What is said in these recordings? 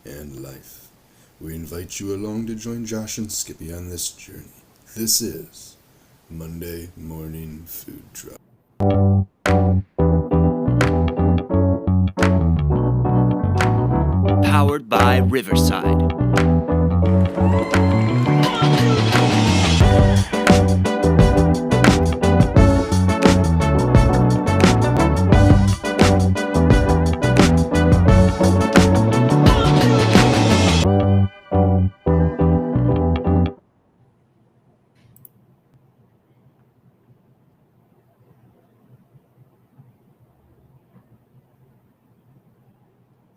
and life. We invite you along to join Josh and Skippy on this journey. This is Monday Morning Food Truck. Powered by Riverside.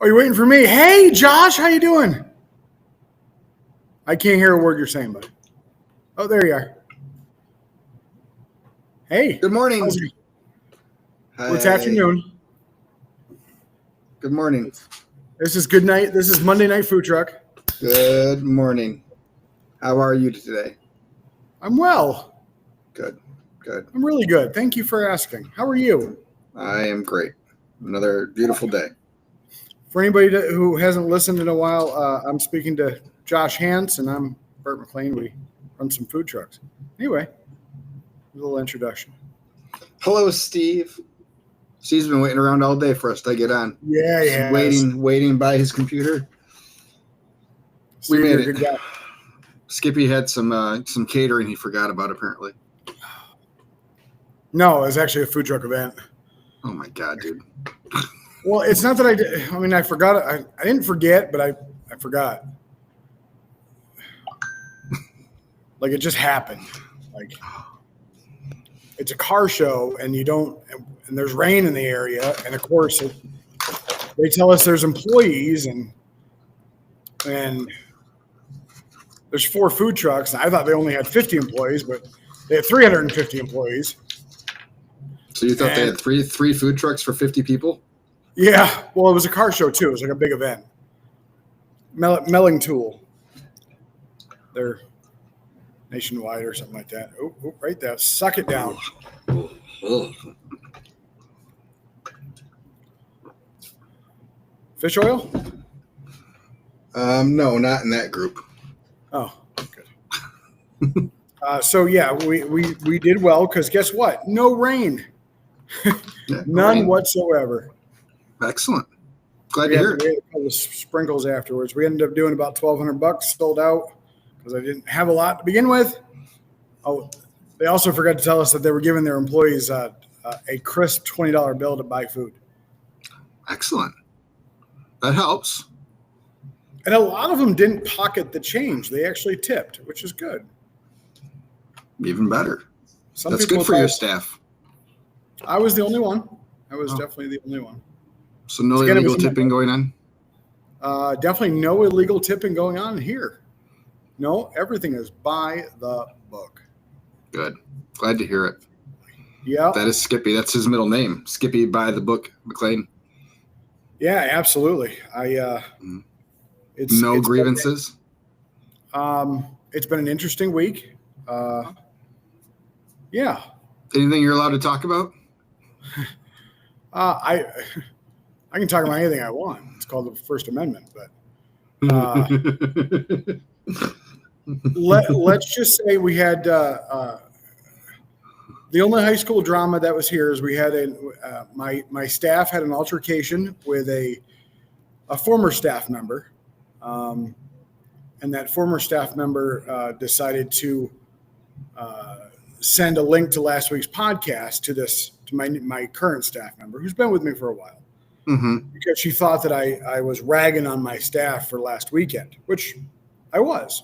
Are you waiting for me? Hey, Josh, how you doing? I can't hear a word you're saying, buddy. Oh, there you are. Hey. Good morning. It's afternoon. Good morning. This is good night. This is Monday Night Food Truck. Good morning. How are you today? I'm well. Good. I'm really good. Thank you for asking. How are you? I am great. Another beautiful day. For anybody who hasn't listened in a while, I'm speaking to Josh Hance, and I'm Bert McLean. We run some food trucks. Anyway, a little introduction. Hello, Steve. Steve's been waiting around all day for us to get on. Yeah. Waiting by his computer. Steve, We made you're a it. good guy. Skippy had some catering he forgot about, apparently. No, it was actually a food truck event. Oh, my God, dude. Well, it's not that I did. I mean, I forgot. I didn't forget, but I forgot. Like, it just happened. Like, it's a car show, and and there's rain in the area, and of course, they tell us there's employees, and there's 4 food trucks. And I thought they only had 50 employees, but they had 350 employees. So you thought they had three food trucks for 50 people? Yeah. Well, it was a car show, too. It was like a big event. Melling Tool. They're nationwide or something like that. Oh, right there. Suck it down. Fish oil? No, not in that group. Oh, good. So, yeah, we did well because guess what? No rain. None whatsoever. Excellent. Glad to hear it. We had a couple of sprinkles afterwards. We ended up doing about $1,200 sold out because I didn't have a lot to begin with. Oh, they also forgot to tell us that they were giving their employees a crisp $20 bill to buy food. Excellent. That helps. And a lot of them didn't pocket the change. They actually tipped, which is good. Even better. Some That's people good for your staff. I was the only one. I was definitely the only one. So no illegal tipping going on? Definitely no illegal tipping going on here. No, everything is by the book. Good. Glad to hear it. Yeah. That is Skippy. That's his middle name. Skippy by the book, McLean. Yeah, absolutely. It's no grievances? It's been an interesting week. Yeah. Anything you're allowed to talk about? I can talk about anything I want. It's called the First Amendment, but let's just say we had the only high school drama that was here is we had my staff had an altercation with a former staff member, and that former staff member decided to send a link to last week's podcast to my current staff member who's been with me for a while. Mm-hmm. Because she thought that I was ragging on my staff for last weekend, which I was,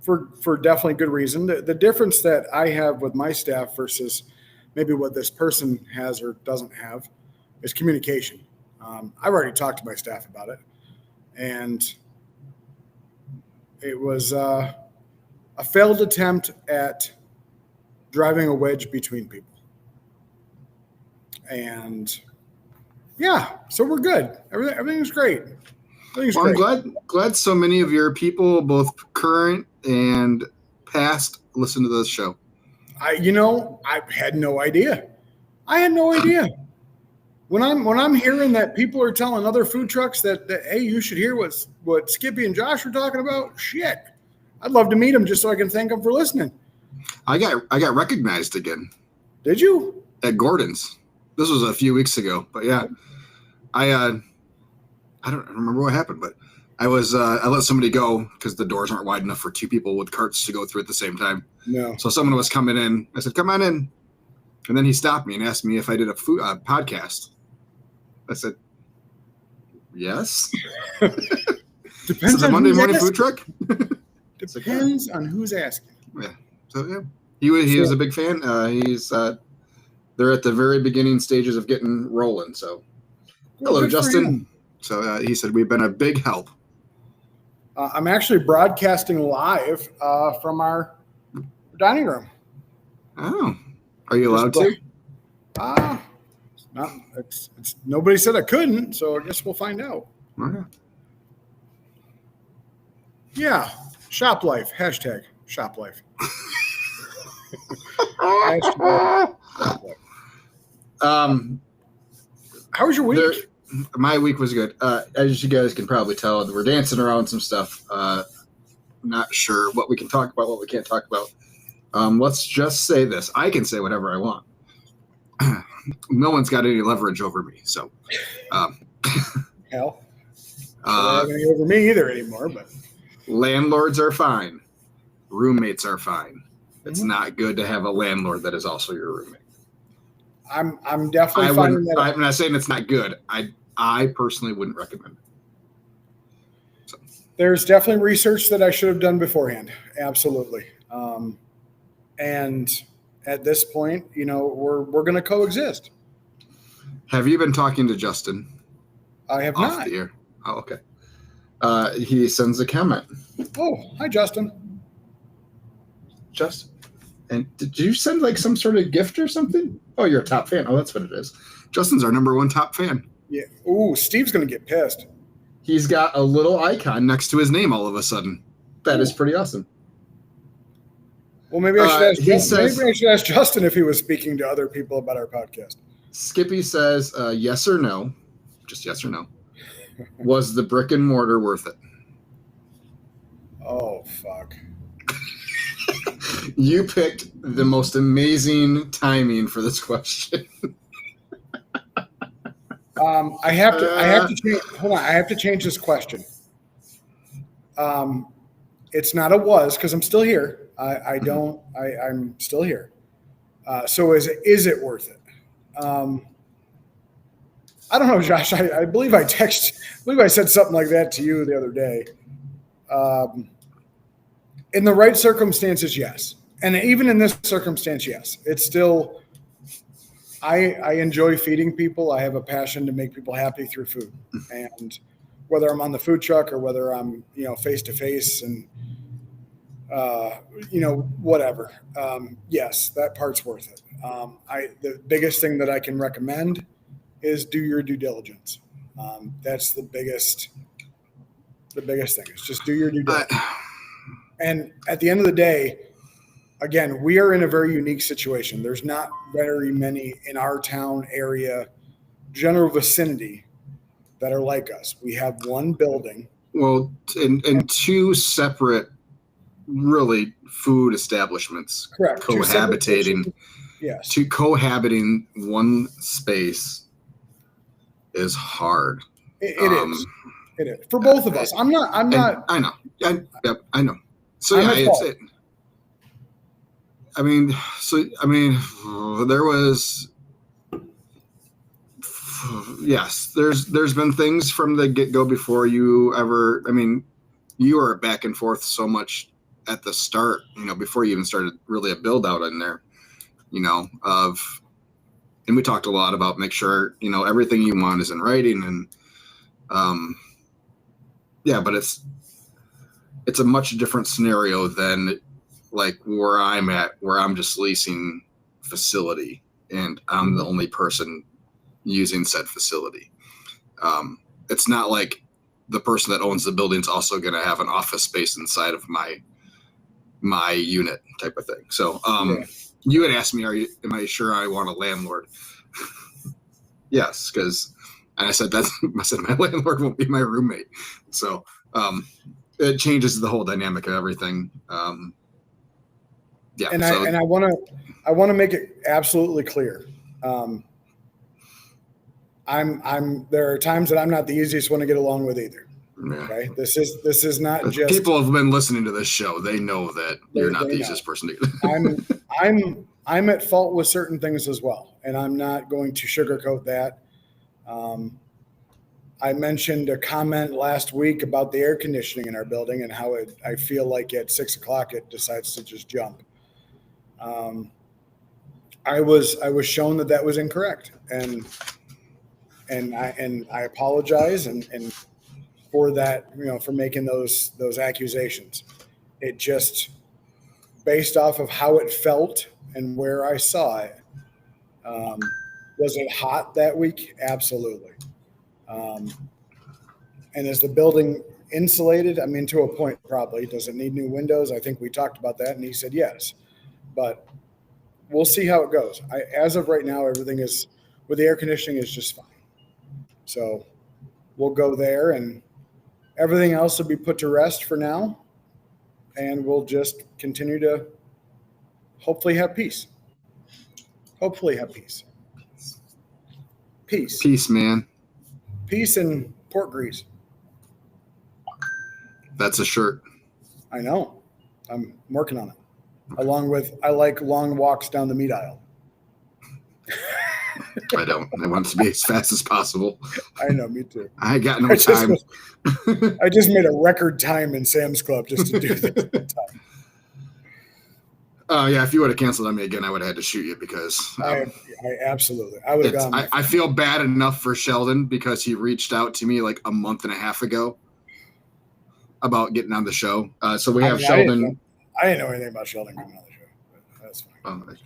for definitely good reason. The difference that I have with my staff versus maybe what this person has or doesn't have is communication. I've already talked to my staff about it, and it was a failed attempt at driving a wedge between people. And yeah, so we're good. Everything's great. I'm glad so many of your people, both current and past, listen to this show. I had no idea. When I'm hearing that people are telling other food trucks that hey, you should hear what Skippy and Josh are talking about, shit, I'd love to meet them just so I can thank them for listening. I got recognized again. Did you? At Gordon's. This was a few weeks ago, but yeah, I don't remember what happened, but I let somebody go because the doors aren't wide enough for two people with carts to go through at the same time. No. So someone was coming in. I said, "Come on in," and then he stopped me and asked me if I did a food podcast. I said, "Yes." Depends on on Monday who's morning asking. food truck. Depends on who's asking. Yeah. So yeah, he was a big fan. He's they're at the very beginning stages of getting rolling. So hello, Good for Justin. him. So he said we've been a big help. I'm actually broadcasting live from our dining room. Oh, are you allowed to? It's nobody said I couldn't, so I guess we'll find out. Okay. Yeah, shop life. Hashtag shop life. Hashtag shop life. How was your week? My week was good. As you guys can probably tell, we're dancing around some stuff. Not sure what we can talk about, what we can't talk about. Let's just say this. I can say whatever I want. No one's got any leverage over me. So, Hell, don't have any over me either anymore. But landlords are fine. Roommates are fine. It's not good to have a landlord that is also your roommate. I'm definitely finding that. I'm not saying it's not good. I personally wouldn't recommend it. So. There's definitely research that I should have done beforehand. Absolutely. And at this point, we're going to coexist. Have you been talking to Justin? I have off not. The air? Oh, okay. He sends a comment. Oh, hi, Justin. Justin. And did you send like some sort of gift or something? Oh, you're a top fan. Oh, that's what it is. Justin's our number one top fan. Yeah. Ooh, Steve's going to get pissed. He's got a little icon next to his name all of a sudden. That is pretty awesome. Well, maybe I should ask Justin if he was speaking to other people about our podcast. Skippy says, yes or no, just yes or no. Was the brick and mortar worth it? Oh, fuck. You picked the most amazing timing for this question. I have to change. Hold on. I have to change this question. It's not a was because I'm still here. I'm still here. So is it worth it? I don't know, Josh. I believe I said something like that to you the other day. In the right circumstances, yes. And even in this circumstance, yes. It's still, I enjoy feeding people. I have a passion to make people happy through food. And whether I'm on the food truck or whether I'm, face to face and, whatever. Yes, that part's worth it. The biggest thing that I can recommend is do your due diligence. That's the biggest thing. It's just do your due diligence. And at the end of the day, again, we are in a very unique situation. There's not very many in our town area, general vicinity, that are like us. We have one building. Well, and two separate, really, food establishments. Correct. Cohabitating. Yes. To cohabiting one space is hard. It is. It is for both of us. I'm not. I know. I know. So yeah, it's it. There was. Yes, there's been things from the get-go before you ever. You were back and forth so much at the start. Before you even started really a build out in there. And we talked a lot about make sure everything you want is in writing and. But it's a much different scenario than like where I'm at, where I'm just leasing facility and I'm the only person using said facility. It's not like the person that owns the building is also going to have an office space inside of my unit type of thing. So, You had asked me, am I sure I want a landlord? Yes, because and I said my landlord won't be my roommate. So it changes the whole dynamic of everything. Yeah. And So I want to make it absolutely clear. There are times that I'm not the easiest one to get along with either. yeah. Okay. This is not just People have been listening to this show. They know that you're not the know. easiest person to I'm at fault with certain things as well, and I'm not going to sugarcoat that. I mentioned a comment last week about the air conditioning in our building and how I feel like at 6 o'clock it decides to just jump. I was shown that was incorrect, and I apologize and for that, for making those accusations. It just, based off of how it felt and where I saw it. Was it hot that week? Absolutely. And is the building insulated? I mean, to a point, probably. Does it need new windows? I think we talked about that, and he said yes. But we'll see how it goes. As of right now, everything is, with the air conditioning, is just fine. So we'll go there, and everything else will be put to rest for now, and we'll just continue to hopefully have peace. Hopefully have peace. Peace. Peace, man. Peace and pork grease. That's a shirt. I know. I'm working on it. Along with, I like long walks down the meat aisle. I don't. I want it to be as fast as possible. I know, me too. I got no time. I just made a record time in Sam's Club just to do this. Yeah, if you would have canceled on me again, I would have had to shoot you because I absolutely. I would have gone. I feel bad enough for Sheldon because he reached out to me like a month and a half ago about getting on the show. So we have Sheldon. I didn't know anything about Sheldon coming on the show. But that's fine.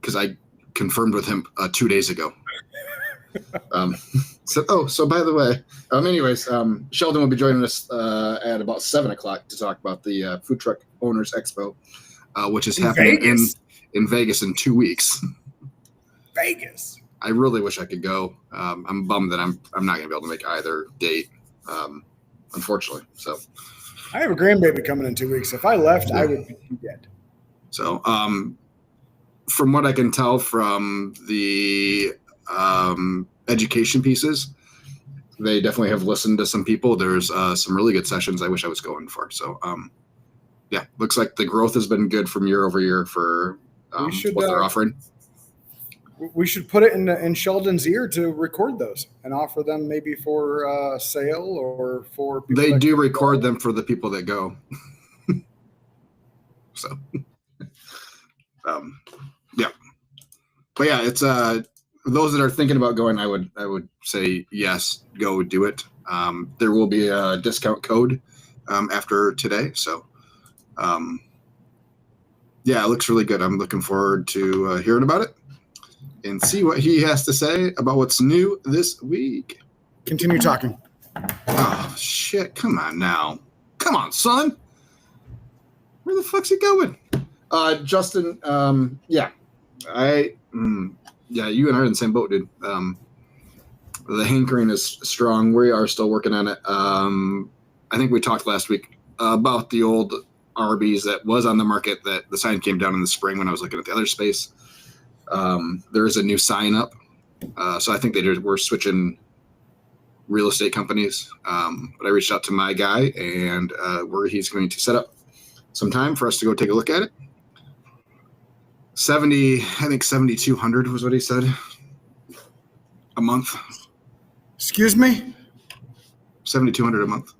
Because I confirmed with him 2 days ago. So by the way, anyways, Sheldon will be joining us at about 7 o'clock to talk about the Food Truck Owners Expo. Which is happening in Vegas in 2 weeks. Vegas. I really wish I could go. I'm bummed that I'm not going to be able to make either date, unfortunately. So I have a grandbaby coming in 2 weeks. If I left, I would be dead. So from what I can tell from the education pieces, they definitely have listened to some people. There's some really good sessions I wish I was going for. So yeah, looks like the growth has been good from year over year for what they're offering. We should put it in Sheldon's ear to record those and offer them maybe for sale or for people. They do record them for the people that go. So, yeah. But yeah, it's those that are thinking about going, I would say yes, go do it. There will be a discount code after today, so. Yeah, it looks really good. I'm looking forward to hearing about it and see what he has to say about what's new this week. Continue talking. Oh, shit. Come on now. Come on, son. Where the fuck's he going? Justin, yeah. Yeah, you and I are in the same boat, dude. The hankering is strong. We are still working on it. I think we talked last week about the old Arby's that was on the market that the sign came down in the spring when I was looking at the other space. There is a new sign up. So I think we're switching real estate companies. But I reached out to my guy and he's going to set up some time for us to go take a look at it. I think 7,200 was what he said a month. Excuse me? 7,200 a month.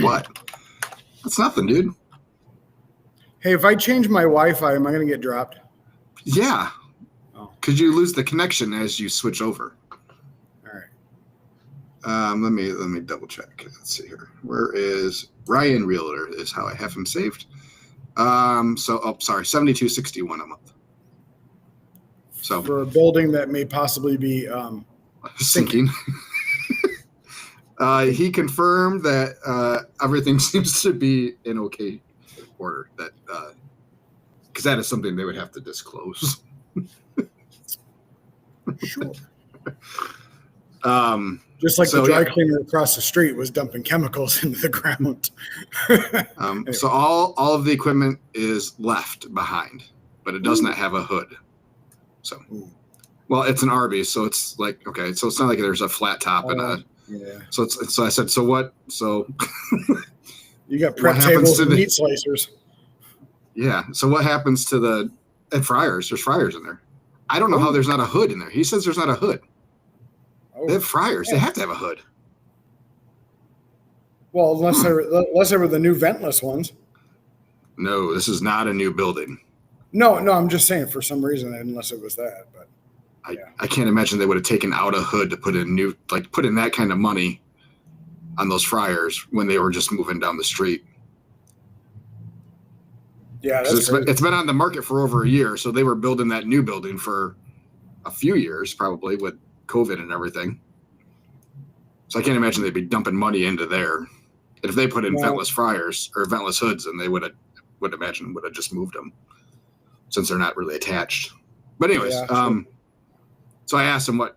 What? That's nothing, dude. Hey, if I change my Wi-Fi, am I going to get dropped? Yeah. Oh. Could you lose the connection as you switch over? All right. Let me double check. Let's see here. Where is Ryan Realtor? Is how I have him saved. Sorry, 7,261 a month. So for a building that may possibly be sinking. He confirmed that everything seems to be in okay order. That because that is something they would have to disclose. Sure. Just Just like the dry cleaner across the street was dumping chemicals into the ground. Anyway. So all of the equipment is left behind, but it does not have a hood. So, well, it's an Arby's, so it's like okay, so it's not like there's a flat top and a. Yeah. So I said, so what? So you got prep tables and meat slicers. Yeah. So what happens to and fryers? There's fryers in there. I don't know how there's not a hood in there. He says there's not a hood. They have fryers. Yeah. They have to have a hood. Well, unless they were the new ventless ones. No, this is not a new building. No, I'm just saying for some reason, unless it was that, but. I can't imagine they would have taken out a hood to put in that kind of money on those fryers when they were just moving down the street. Yeah, it's been on the market for over a year, so they were building that new building for a few years, probably with COVID and everything. So I can't imagine they'd be dumping money into there. And if they put in ventless fryers or ventless hoods, then they would have just moved them, since they're not really attached. But anyways, sure. So I asked him what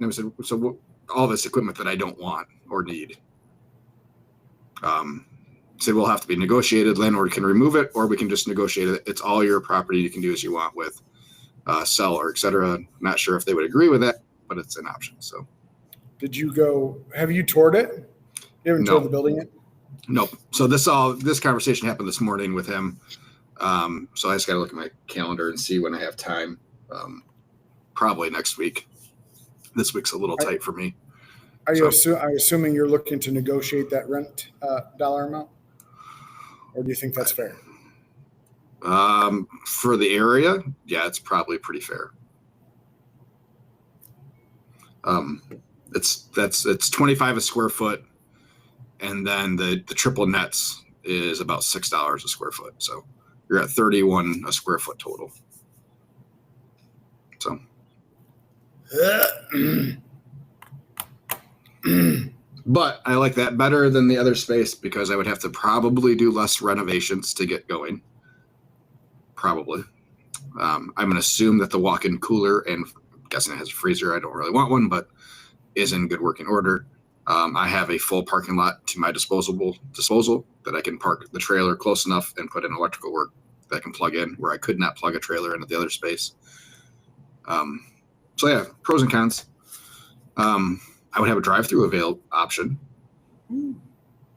all this equipment that I don't want or need. Said we'll have to be negotiated. Landlord can remove it, or we can just negotiate it. It's all your property. You can do as you want with sell or etc. Not sure if they would agree with that, but it's an option. So, have you toured it? You haven't toured the building yet? Nope. So this conversation happened this morning with him. So I just got to look at my calendar and see when I have time. Probably next week. This week's a little tight for me. Are you assuming you're looking to negotiate that rent dollar amount? Or do you think that's fair? For the area, yeah, it's probably pretty fair. It's 25 a square foot, and then the triple nets is about $6 a square foot. So you're at 31 a square foot total. So. But I like that better than the other space because I would have to probably do less renovations to get going. Probably. I'm going to assume that the walk-in cooler, and I'm guessing it has a freezer. I don't really want one, but is in good working order. I have a full parking lot to my disposal that I can park the trailer close enough and put in electrical work that I can plug in where I could not plug a trailer into the other space. So yeah, pros and cons. I would have a drive-through option.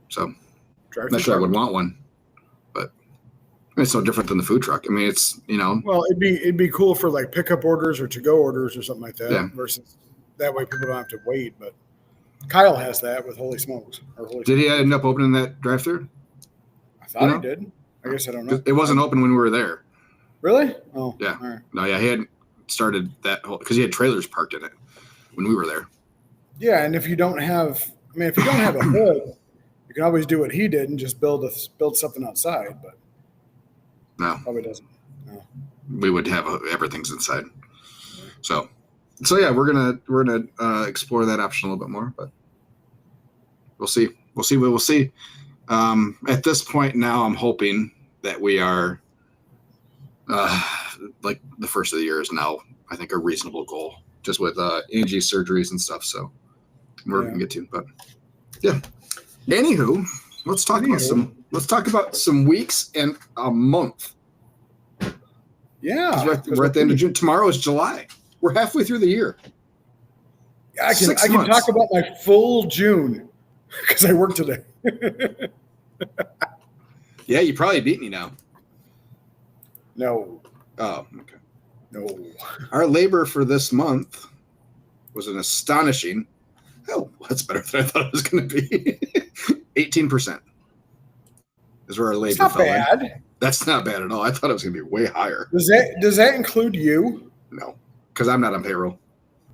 So I'm not sure I would want one, but it's no different than the food truck. I mean, it's, Well, it'd be cool for like pickup orders or to-go orders or something like that. Yeah. Versus that way people don't have to wait. But Kyle has that with Holy Smokes. Did he end up opening that drive-through? I thought he did. I guess I don't know. It wasn't open when we were there. Really? Oh, yeah. All right. No, yeah, he hadn't started that whole because he had trailers parked in it when we were there. Yeah, and if you don't have a hood, you can always do what he did and just build something outside. But no, probably doesn't. No. We would have everything's inside. So yeah, we're gonna explore that option a little bit more, but we'll see. We'll see. At this point now, I'm hoping that we are like the first of the year is now, I think, a reasonable goal, just with Angie surgeries and stuff. So we're gonna get to, but yeah. Anywho, let's talk about some weeks and a month. Yeah, we're at the end of June. Tomorrow is July. We're halfway through the year. I can talk about my full June because I work today. Yeah, you probably beat me now. No. Oh, okay. No. Our labor for this month was an astonishing. Oh, that's better than I thought it was going to be. 18% is where our labor fell. That's not bad. That's not bad at all. I thought it was going to be way higher. Does that include you? No, because I'm not on payroll.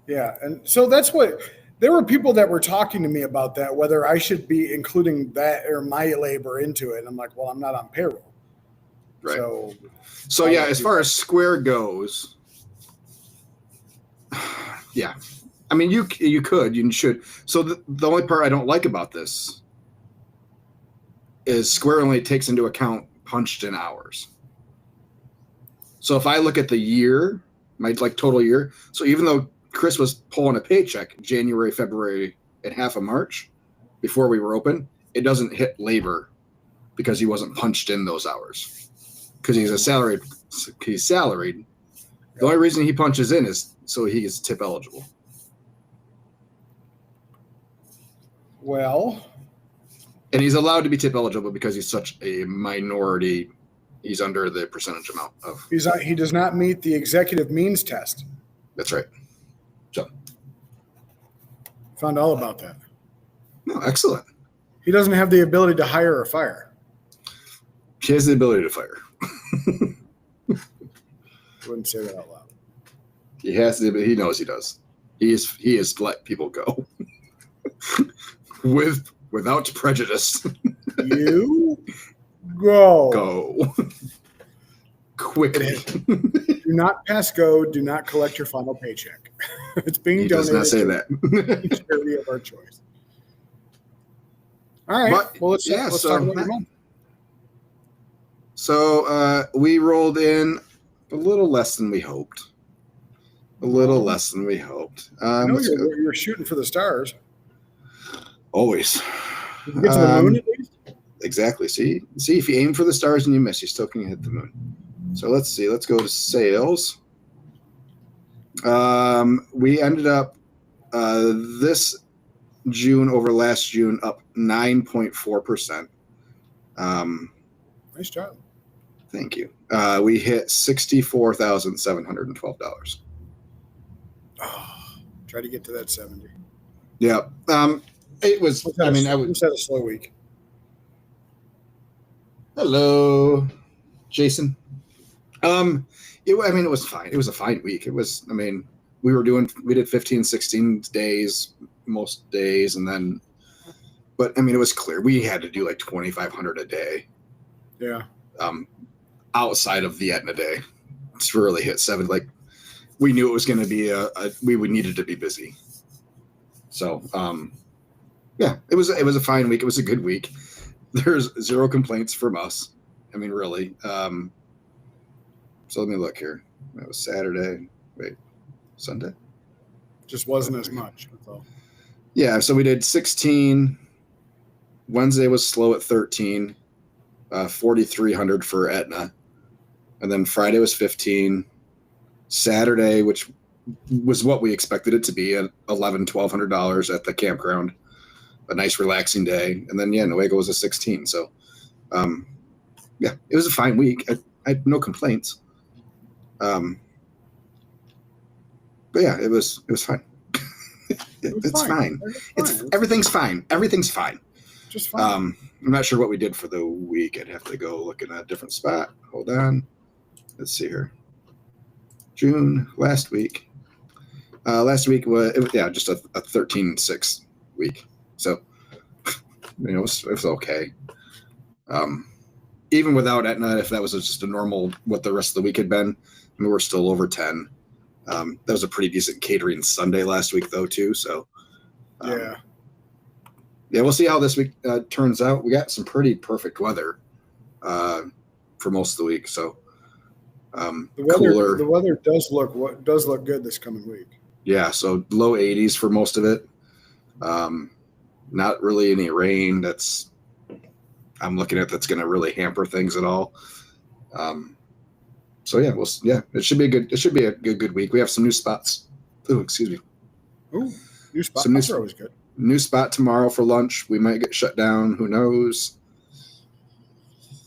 Yeah, and so that's what there were people that were talking to me about that, whether I should be including that or my labor into it. And I'm like, well, I'm not on payroll. Right. So yeah, as far as Square goes, yeah, I mean, you could, you should. So the only part I don't like about this is Square only takes into account punched in hours. So if I look at the year, my like total year, so even though Chris was pulling a paycheck January, February, and half of March before we were open, it doesn't hit labor because he wasn't punched in those hours because he's salaried. The only reason he punches in is so he is tip eligible. Well, and he's allowed to be tip eligible because he's such a minority. He's under the percentage amount of. he does not meet the executive means test. That's right. So found all about that. No, excellent. He doesn't have the ability to hire or fire. He has the ability to fire. Wouldn't say that out loud. He has the. He knows he does. He is let people go without prejudice. You go. Go quickly. Do not pass go. Do not collect your final paycheck. It's being donated. He does not say that. Charity of our choice. All right. But, well, let's talk about your month. So we rolled in a little less than we hoped. You're shooting for the stars. Always. Did you get to the moon at least? Exactly. See, if you aim for the stars and you miss, you still can hit the moon. So let's see. Let's go to sales. We ended up this June over last June up 9.4%. Nice job. Thank you. We hit $64,712. Oh, try to get to that 70. Yeah. It was. I mean, I just had a slow week. Hello, Jason. It was fine. It was a fine week. It was. I mean, we did 15, 16 days most days, and then. But I mean, it was clear we had to do like 2,500 a day. Yeah. Outside of the Aetna day, to really hit 7. Like, we knew it was going to be we needed to be busy. So, yeah, it was a fine week. It was a good week. There's zero complaints from us. I mean, really. So let me look here. It was Saturday. Wait, Sunday? Just wasn't as much. That's all. Yeah, so we did 16. Wednesday was slow at 13. 4,300 for Aetna. And then Friday was 15. Saturday, which was what we expected it to be, at $1,100-$1,200 at the campground. A nice relaxing day. And then, Newaygo was a 16. So, yeah, it was a fine week. I had no complaints. But yeah, it was fine. It's fine. Everything's fine. Everything's fine. Just fine. I'm not sure what we did for the week. I'd have to go look in a different spot. Hold on. Let's see here. June last week. Last week was just a 13.6 week. So it was okay. Even without Aetna, if that was just a normal what the rest of the week had been, I mean, we're still over 10. That was a pretty decent catering Sunday last week though too. So yeah, we'll see how this week turns out. We got some pretty perfect weather for most of the week. So the weather does look good this coming week. Yeah, so low 80s for most of it. Not really any rain. I'm looking at that's going to really hamper things at all. So yeah, it should be a good week. We have some new spots. Oh, excuse me. Ooh, new spot. That's always good. New spot tomorrow for lunch. We might get shut down. Who knows?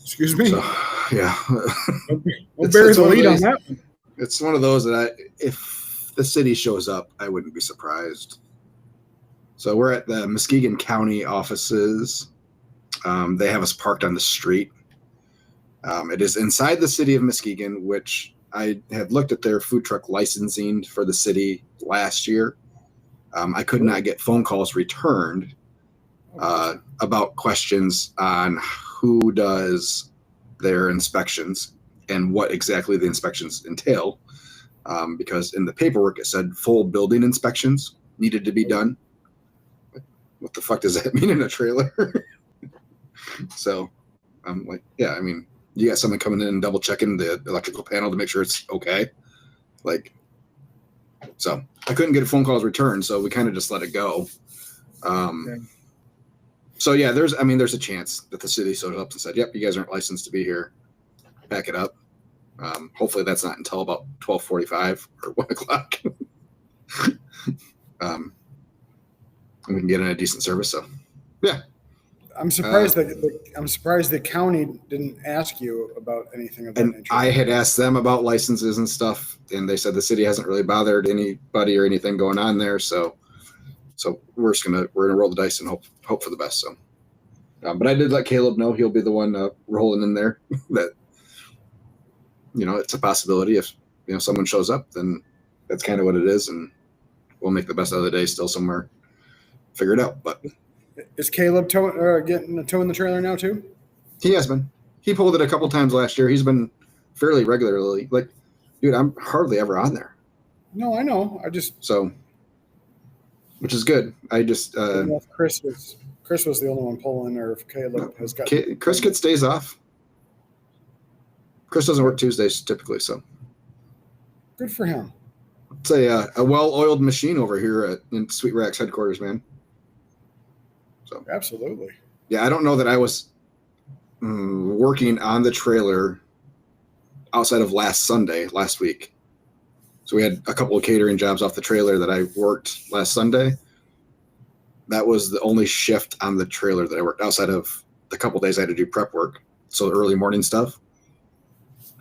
Excuse me. So, yeah. We'll bury the lead on that one. It's one of those that if the city shows up, I wouldn't be surprised. So we're at the Muskegon County offices. They have us parked on the street. It is inside the city of Muskegon, which I had looked at their food truck licensing for the city last year. I could not get phone calls returned about questions on who does their inspections and what exactly the inspections entail. Because in the paperwork, it said full building inspections, needed to be done. What the fuck does that mean in a trailer? So I'm like, yeah, I mean, you got someone coming in and double checking the electrical panel to make sure it's okay. Like, so I couldn't get a phone calls returned, so we kind of just let it go. So yeah, there's a chance that the city showed up and said, yep, you guys aren't licensed to be here. Pack it up. Hopefully that's not until about 12:45 or 1 o'clock. And we can get in a decent service. So yeah. I'm surprised the county didn't ask you about anything of that nature. I had asked them about licenses and stuff, and they said the city hasn't really bothered anybody or anything going on there. So we're gonna roll the dice and hope for the best. So, but I did let Caleb know he'll be the one rolling in there. That it's a possibility if someone shows up, then that's kind of what it is, and we'll make the best of the day still somewhere. Figure it out, but. Is Caleb getting a toe in the trailer now too? He has been. He pulled it a couple times last year. He's been fairly regularly. Like, dude, I'm hardly ever on there. No, I know. Which is good. I just. I don't know if Chris was the only one pulling, or if Caleb has got. Chris gets days off. Chris doesn't work Tuesdays typically, so. Good for him. It's a well-oiled machine over here in Sweet Rack's headquarters, man. So absolutely. Yeah, I don't know that I was working on the trailer outside of last week. So we had a couple of catering jobs off the trailer that I worked last Sunday. That was the only shift on the trailer that I worked outside of the couple of days I had to do prep work. So the early morning stuff.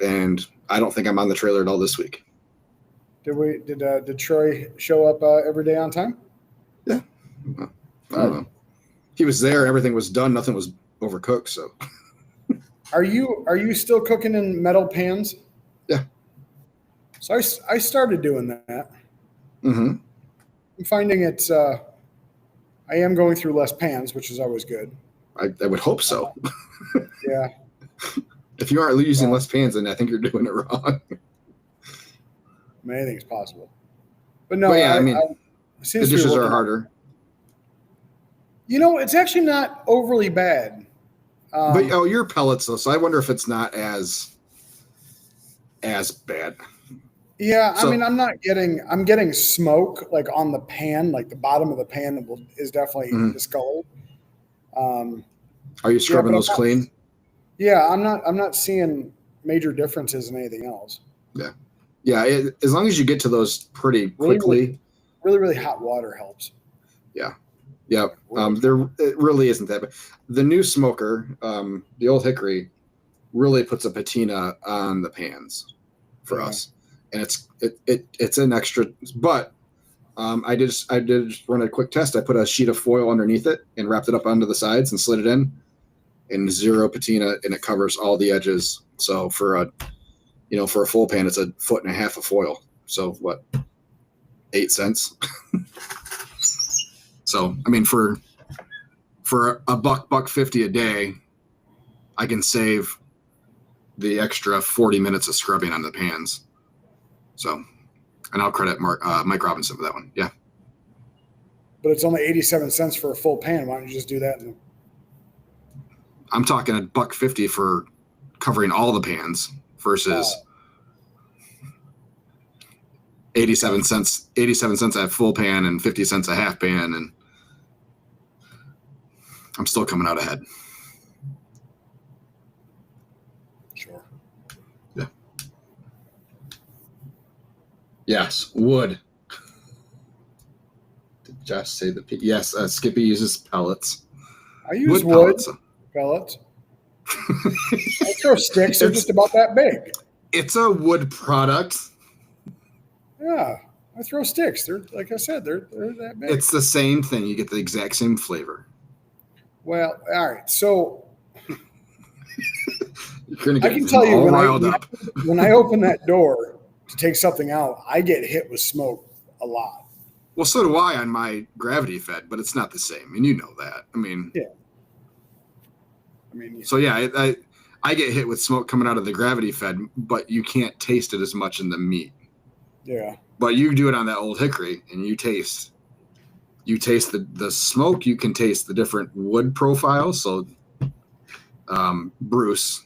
And I don't think I'm on the trailer at all this week. Did Troy show up every day on time? Yeah. I don't know. He was there. Everything was done. Nothing was overcooked. So, are you still cooking in metal pans? Yeah. So I started doing that. Mm-hmm. I'm finding it's. I am going through less pans, which is always good. I would hope so. Yeah. If you aren't using less pans, then I think you're doing it wrong. Anything's possible. But no, the dishes are harder. It's actually not overly bad. But you're pellets though, so I wonder if it's not as bad. Yeah, so, I'm getting smoke like on the pan, like the bottom of the pan is definitely discolored. Are you scrubbing those clean? Yeah, I'm not seeing major differences in anything else. Yeah. Yeah, as long as you get to those pretty quickly. Really, really hot water helps. Yeah. Yeah, it really isn't that bad. The new smoker, the old Hickory, really puts a patina on the pans for us, and it's an extra. But I did run a quick test. I put a sheet of foil underneath it and wrapped it up onto the sides and slid it in, and zero patina, and it covers all the edges. So for a full pan, it's 1.5 feet of foil. So what, 8 cents? So, I mean, for $1.50 a day, I can save the extra 40 minutes of scrubbing on the pans. So, and I'll credit Mike Robinson for that one. Yeah. But it's only 87 cents for a full pan. Why don't you just do that? I'm talking $1.50 for covering all the pans versus 87 cents. 87 cents a full pan and 50 cents a half pan, and I'm still coming out ahead. Sure. Yeah. Yes, wood. Did Josh say yes? Skippy uses pellets. I use wood pellets. I throw sticks. They're just about that big. It's a wood product. Yeah, I throw sticks. They're, like I said, they're that big. It's the same thing. You get the exact same flavor. Well, all right. So you're gonna get I can tell you when I open that door to take something out, I get hit with smoke a lot. Well, so do I on my gravity fed, but it's not the same, and you know that. I mean, yeah. So yeah, I get hit with smoke coming out of the gravity fed, but you can't taste it as much in the meat. Yeah. But you do it on that old Hickory, and you taste You taste the smoke. You can taste the different wood profiles. So Bruce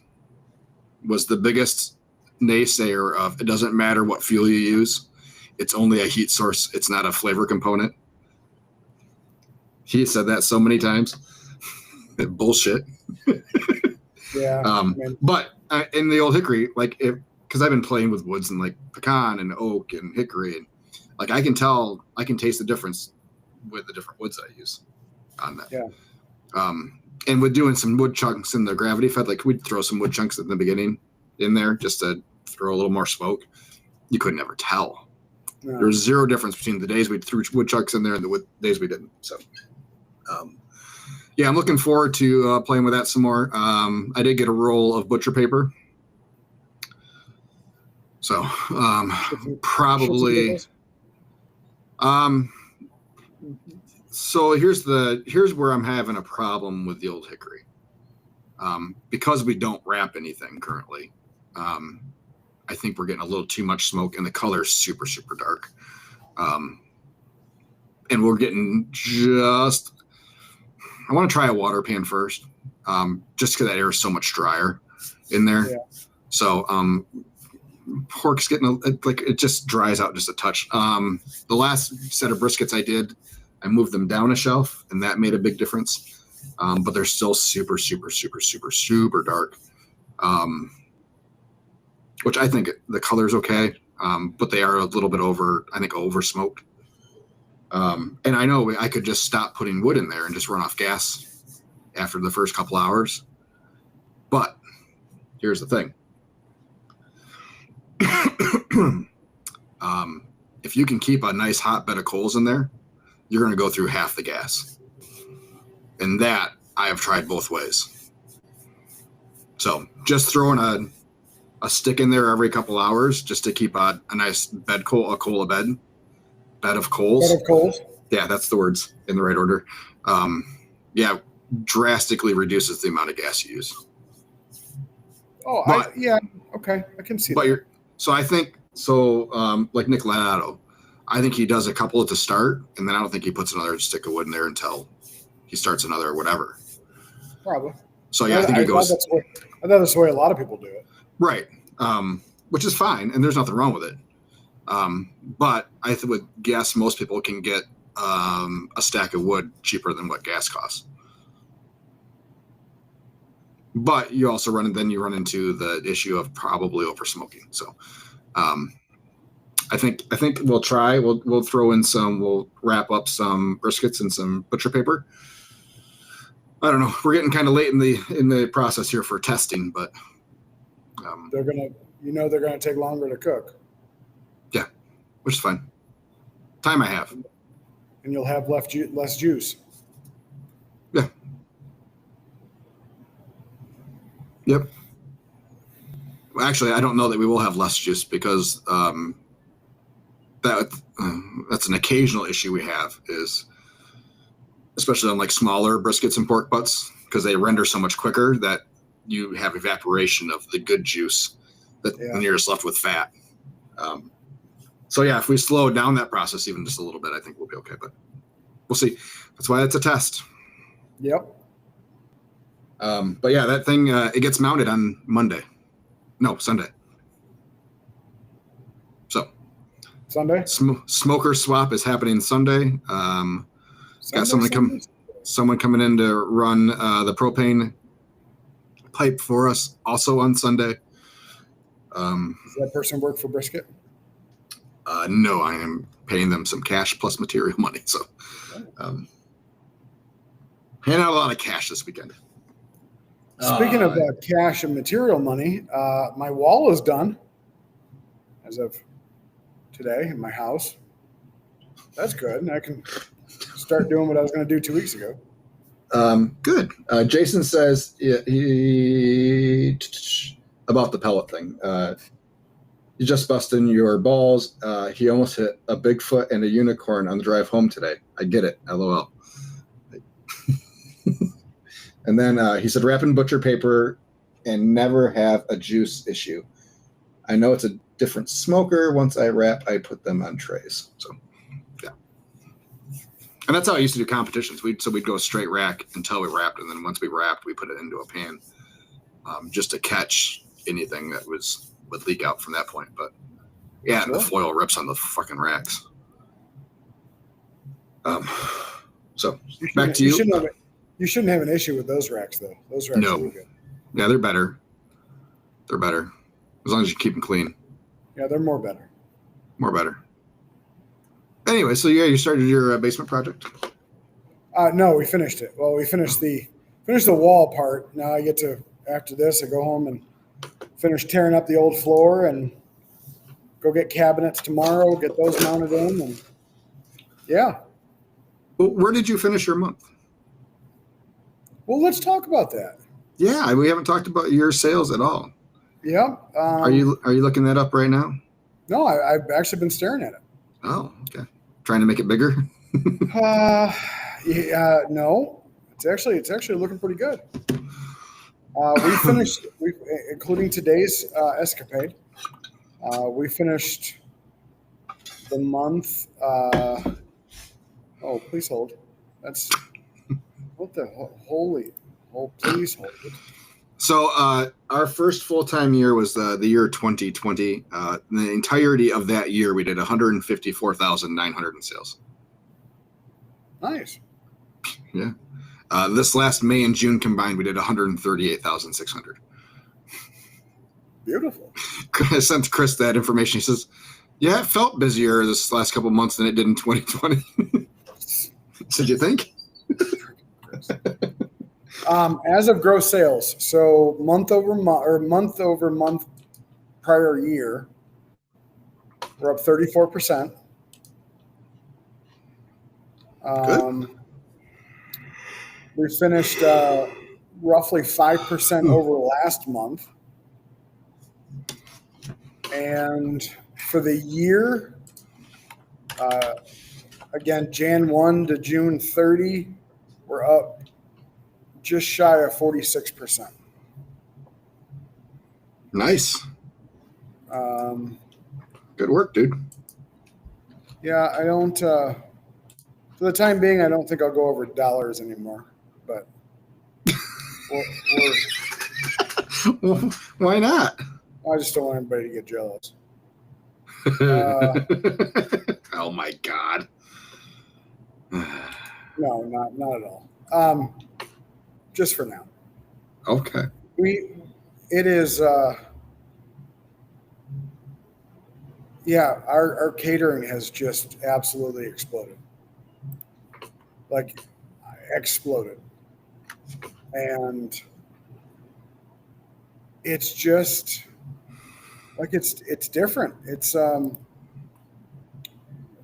was the biggest naysayer of it doesn't matter what fuel you use. It's only a heat source. It's not a flavor component. He said that so many times. Bullshit. Yeah. But in the old hickory, like because I've been playing with woods and like pecan and oak and hickory, and like I can taste the difference with the different woods I use on that. Yeah. And with doing some wood chunks in the gravity fed, like we'd throw some wood chunks at the beginning in there just to throw a little more smoke. You could never tell. No. There's zero difference between the days we threw wood chunks in there and the days we didn't. So, yeah, I'm looking forward to playing with that some more. I did get a roll of butcher paper. So probably. So here's where I'm having a problem with the old hickory. Because we don't wrap anything currently. I think we're getting a little too much smoke, and the color is super, super dark. And we're getting just. I want to try a water pan first, just because that air is so much drier in there. Yeah. So pork's getting like it just dries out just a touch. The last set of briskets I did, I moved them down a shelf, and that made a big difference. But they're still super, super, super, super, super dark. Which I think the color's okay, but they are a little bit over smoked. And I know I could just stop putting wood in there and just run off gas after the first couple hours. But here's the thing. If you can keep a nice hot bed of coals in there, you're going to go through half the gas. And that I have tried both ways. So just throwing a stick in there every couple hours just to keep a nice bed of coals. Bed of coals. Yeah, that's the words in the right order. Yeah, drastically reduces the amount of gas you use. Oh, okay, I can see that. I think like Nick Lanato, I think he does a couple at the start, and then I don't think he puts another stick of wood in there until he starts another whatever. Probably. So yeah, I think he goes. I thought that's the way a lot of people do it. Right, which is fine, and there's nothing wrong with it. But I would guess most people can get a stack of wood cheaper than what gas costs. But you also run into the issue of probably over smoking. So I think we'll try. We'll throw in we'll wrap up some briskets and some butcher paper. I don't know. We're getting kind of late in the process here for testing, but they're gonna take longer to cook. Yeah, which is fine. Time I have, and you'll have less juice. Yeah. Yep. Well, actually, I don't know that we will have less juice because that's an occasional issue we have is, especially on like smaller briskets and pork butts, because they render so much quicker that you have evaporation of the good juice and you're just left with fat. So yeah, if we slow down that process even just a little bit, I think we'll be okay, but we'll see. That's why it's a test. Yep. But yeah, that thing, it gets mounted on Sunday. So Sunday? Smoker swap is happening Sunday. Got someone coming in to run the propane pipe for us also on Sunday. Does that person work for Brisket? No, I am paying them some cash plus material money. So handing out a lot of cash this weekend. Speaking of cash and material money, my wall is done as of today in my house. That's good. I can start doing what I was going to do 2 weeks ago. Good. Jason says he about the pellet thing. You just busting your balls. He almost hit a Bigfoot and a unicorn on the drive home today. I get it. LOL. And then he said, wrap in butcher paper and never have a juice issue. I know it's a different smoker. Once I wrap, I put them on trays. So, yeah. And that's how I used to do competitions. We'd go straight rack until we wrapped, and then once we wrapped, we put it into a pan, just to catch anything that would leak out from that point. But yeah, Sure. and the foil rips on the fucking racks. So back to you. You shouldn't have an issue with those racks, though. Those racks are good. Yeah, they're better. They're better as long as you keep them clean. Yeah, they're more better. More better. Anyway, so yeah, you started your basement project. No, we finished it. Well, we finished the wall part. Now I get to, after this, I go home and finish tearing up the old floor and go get cabinets tomorrow. Get those mounted in, and yeah. Well, where did you finish your month? Well, let's talk about that. Yeah, we haven't talked about your sales at all. Yeah. Are you looking that up right now? No, I've actually been staring at it. Oh, okay. Trying to make it bigger? Yeah, no. It's actually looking pretty good. We finished, including today's escapade. We finished the month. Oh, please hold. That's what the holy. Oh, please hold it. So our first full-time year was the year 2020. The entirety of that year, we did 154,900 in sales. Nice. Yeah. This last May and June combined, we did 138,600. Beautiful. I sent Chris that information. He says, yeah, it felt busier this last couple of months than it did in 2020. Did you think? As of gross sales, so month over month prior year, we're up 34%. We finished roughly 5% over last month. And for the year, again, Jan 1 to June 30, we're up just shy of 46%. Nice. Good work, dude. Yeah, I don't, for the time being, I don't think I'll go over dollars anymore, but Well, why not? I just don't want anybody to get jealous. Oh my God. No, not at all. Just for now. Okay. It is, yeah, our catering has just absolutely exploded. Like, exploded. And it's just, like, it's different. It's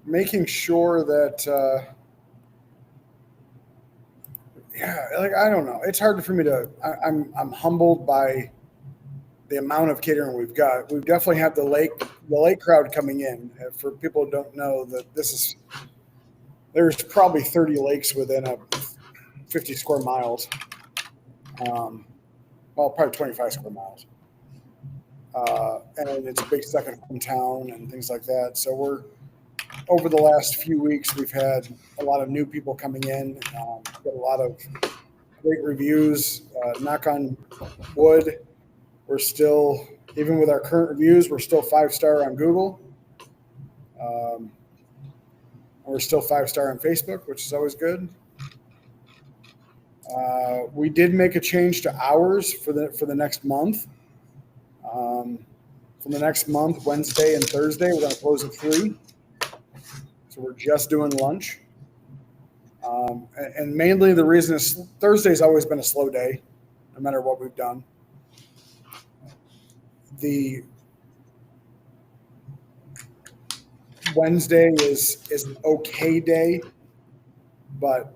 making sure that, yeah, like, I don't know. It's hard for me to, I'm humbled by the amount of catering we've got. We definitely have the lake crowd coming in. For people who don't know, that there's probably 30 lakes within a 50 square miles. Well, probably 25 square miles. And it's a big second hometown and things like that. So over the last few weeks, we've had a lot of new people coming in. Got a lot of great reviews. Knock on wood, we're still, even with our current reviews, we're still 5-star on Google. We're still 5-star on Facebook, which is always good. We did make a change to hours for the next month. For the next month, Wednesday and Thursday, we're going to close at 3. So we're just doing lunch. And mainly the reason is Thursday's always been a slow day, no matter what we've done. The Wednesday is an okay day, but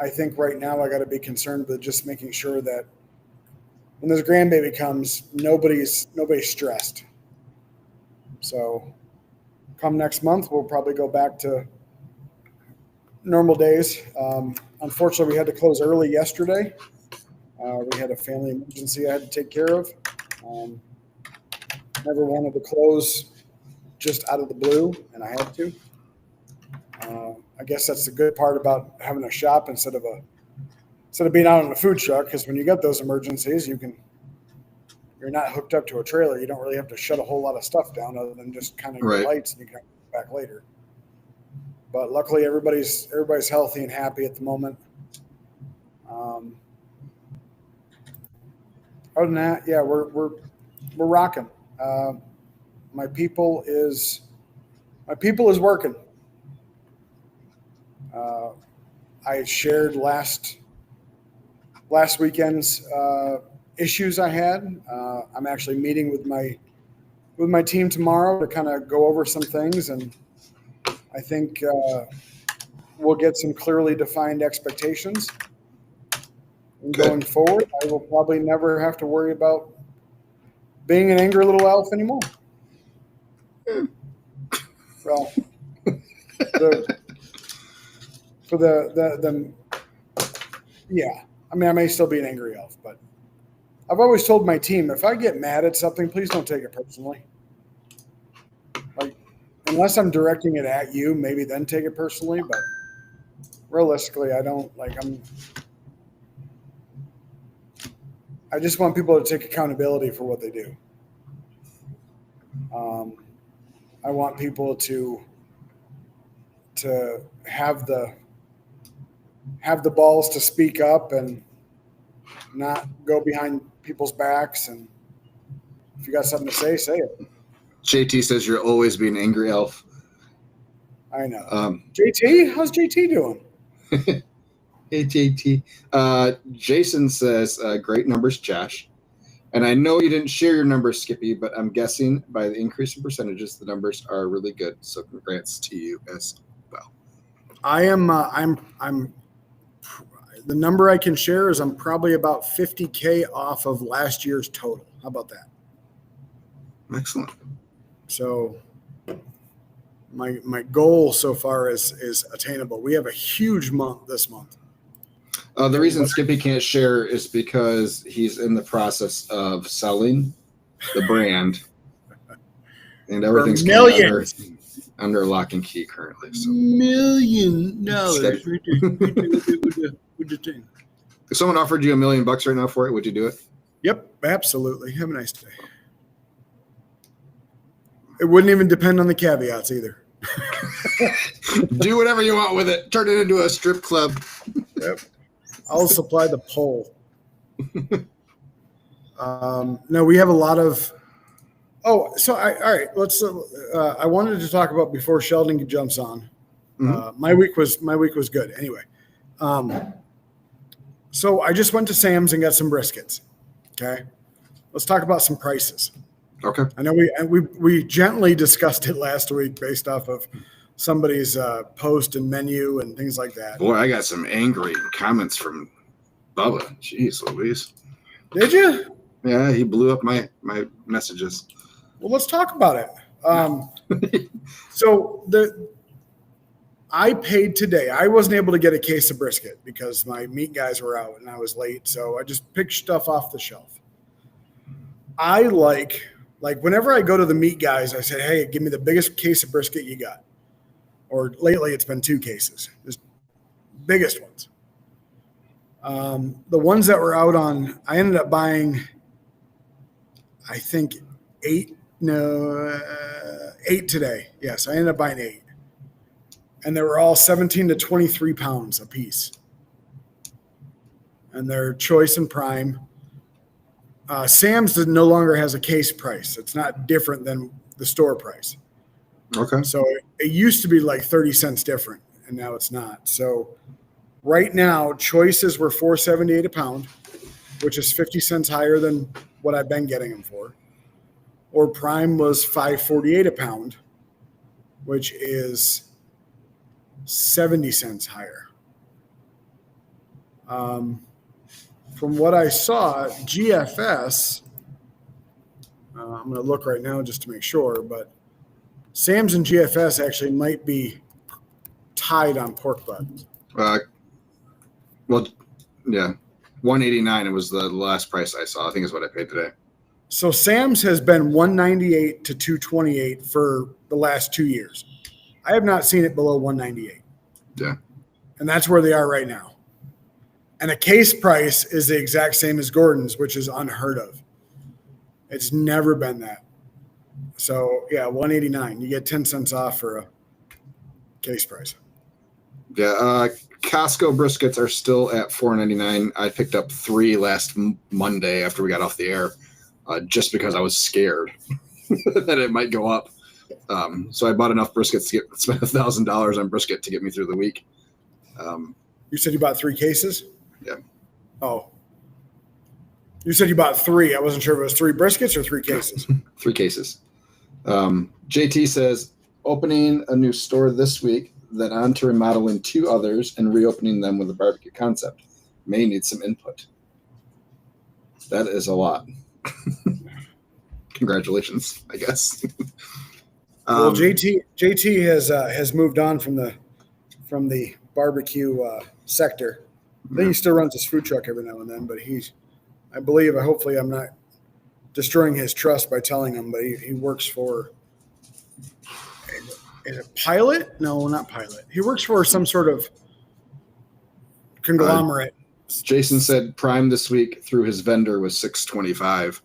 I think right now I got to be concerned with just making sure that when this grandbaby comes, nobody's stressed. So come next month, we'll probably go back to normal days. Unfortunately, we had to close early yesterday. We had a family emergency I had to take care of. Never wanted to close just out of the blue, and I had to. I guess that's the good part about having a shop instead of being out on a food truck. Because when you get those emergencies, you're not hooked up to a trailer. You don't really have to shut a whole lot of stuff down other than just kind of your Right. lights, and you can come back later. But luckily, everybody's healthy and happy at the moment. Other than that, yeah, we're rocking. My people is working. I shared last weekend's issues I had. I'm actually meeting with my team tomorrow to kind of go over some things, and I think we'll get some clearly defined expectations. And going forward, I will probably never have to worry about being an angry little elf anymore. Well, yeah. I mean, I may still be an angry elf, but I've always told my team, if I get mad at something, please don't take it personally. Like, unless I'm directing it at you, maybe then take it personally. But realistically, I don't. I just want people to take accountability for what they do. I want people to have the balls to speak up and not go behind people's backs. And if you got something to say it. JT says you're always being angry elf. I know. JT, how's JT doing? Hey, JT. Jason says, great numbers, Josh. And I know you didn't share your numbers, Skippy, but I'm guessing by the increase in percentages, the numbers are really good. So congrats to you as well. I am. I'm. The number I can share is I'm probably about $50K off of last year's total. How about that? Excellent. So my goal so far is attainable. We have a huge month this month. The reason Skippy can't share is because he's in the process of selling the brand, and everything's kind of under lock and key currently. So. $1 million. If someone offered you $1 million right now for it, would you do it? Yep, absolutely. Have a nice day. It wouldn't even depend on the caveats either. Do whatever you want with it. Turn it into a strip club. Yep. I'll supply the pole. No, we have a lot of. Oh, so all right. Let's. I wanted to talk about before Sheldon jumps on. Mm-hmm. My week was good. Anyway, so I just went to Sam's and got some briskets. Okay, let's talk about some prices. Okay. I know we gently discussed it last week based off of somebody's post and menu and things like that. Boy, I got some angry comments from Bubba. Jeez Louise. Did you? Yeah, he blew up my messages. Well, let's talk about it. So I paid today. I wasn't able to get a case of brisket because my meat guys were out and I was late. So I just picked stuff off the shelf. I like whenever I go to the meat guys, I say, hey, give me the biggest case of brisket you got. Or lately it's been 2 cases, just biggest ones. The ones that were out on, I ended up buying, I think 8 today. Yes, I ended up buying 8. And they were all 17 to 23 pounds a piece. And they're choice and prime. Sam's no longer has a case price. It's not different than the store price. Okay. So it used to be like 30 cents different, and now it's not. So right now, choices were $4.78 a pound, which is 50 cents higher than what I've been getting them for. Or prime was $5.48 a pound, which is 70 cents higher. From what I saw, GFS, I'm going to look right now just to make sure, but Sam's and GFS actually might be tied on pork butt. Well, yeah, $189. It was the last price I saw. I think is what I paid today. So Sam's has been $198 to $228 for the last 2 years. I have not seen it below $198. Yeah. And that's where they are right now. And a case price is the exact same as Gordon's, which is unheard of. It's never been that. So yeah, $189. You get 10 cents off for a case price. Yeah, Costco briskets are still at $4.99. I picked up 3 last Monday after we got off the air, just because I was scared that it might go up. So I bought enough briskets to spend $1,000 on brisket to get me through the week. You said you bought 3 cases? Yeah. Oh. You said you bought 3. I wasn't sure if it was 3 briskets or 3 cases. 3 cases. JT says, opening a new store this week, then on to remodeling 2 others and reopening them with a barbecue concept. May need some input. That is a lot. Congratulations, I guess. Well, JT has moved on from the barbecue sector. I think he still runs his food truck every now and then, but hopefully I'm not destroying his trust by telling him, but he works for, is it Pilot? No, not Pilot. He works for some sort of conglomerate. Jason said Prime this week through his vendor was $6.25.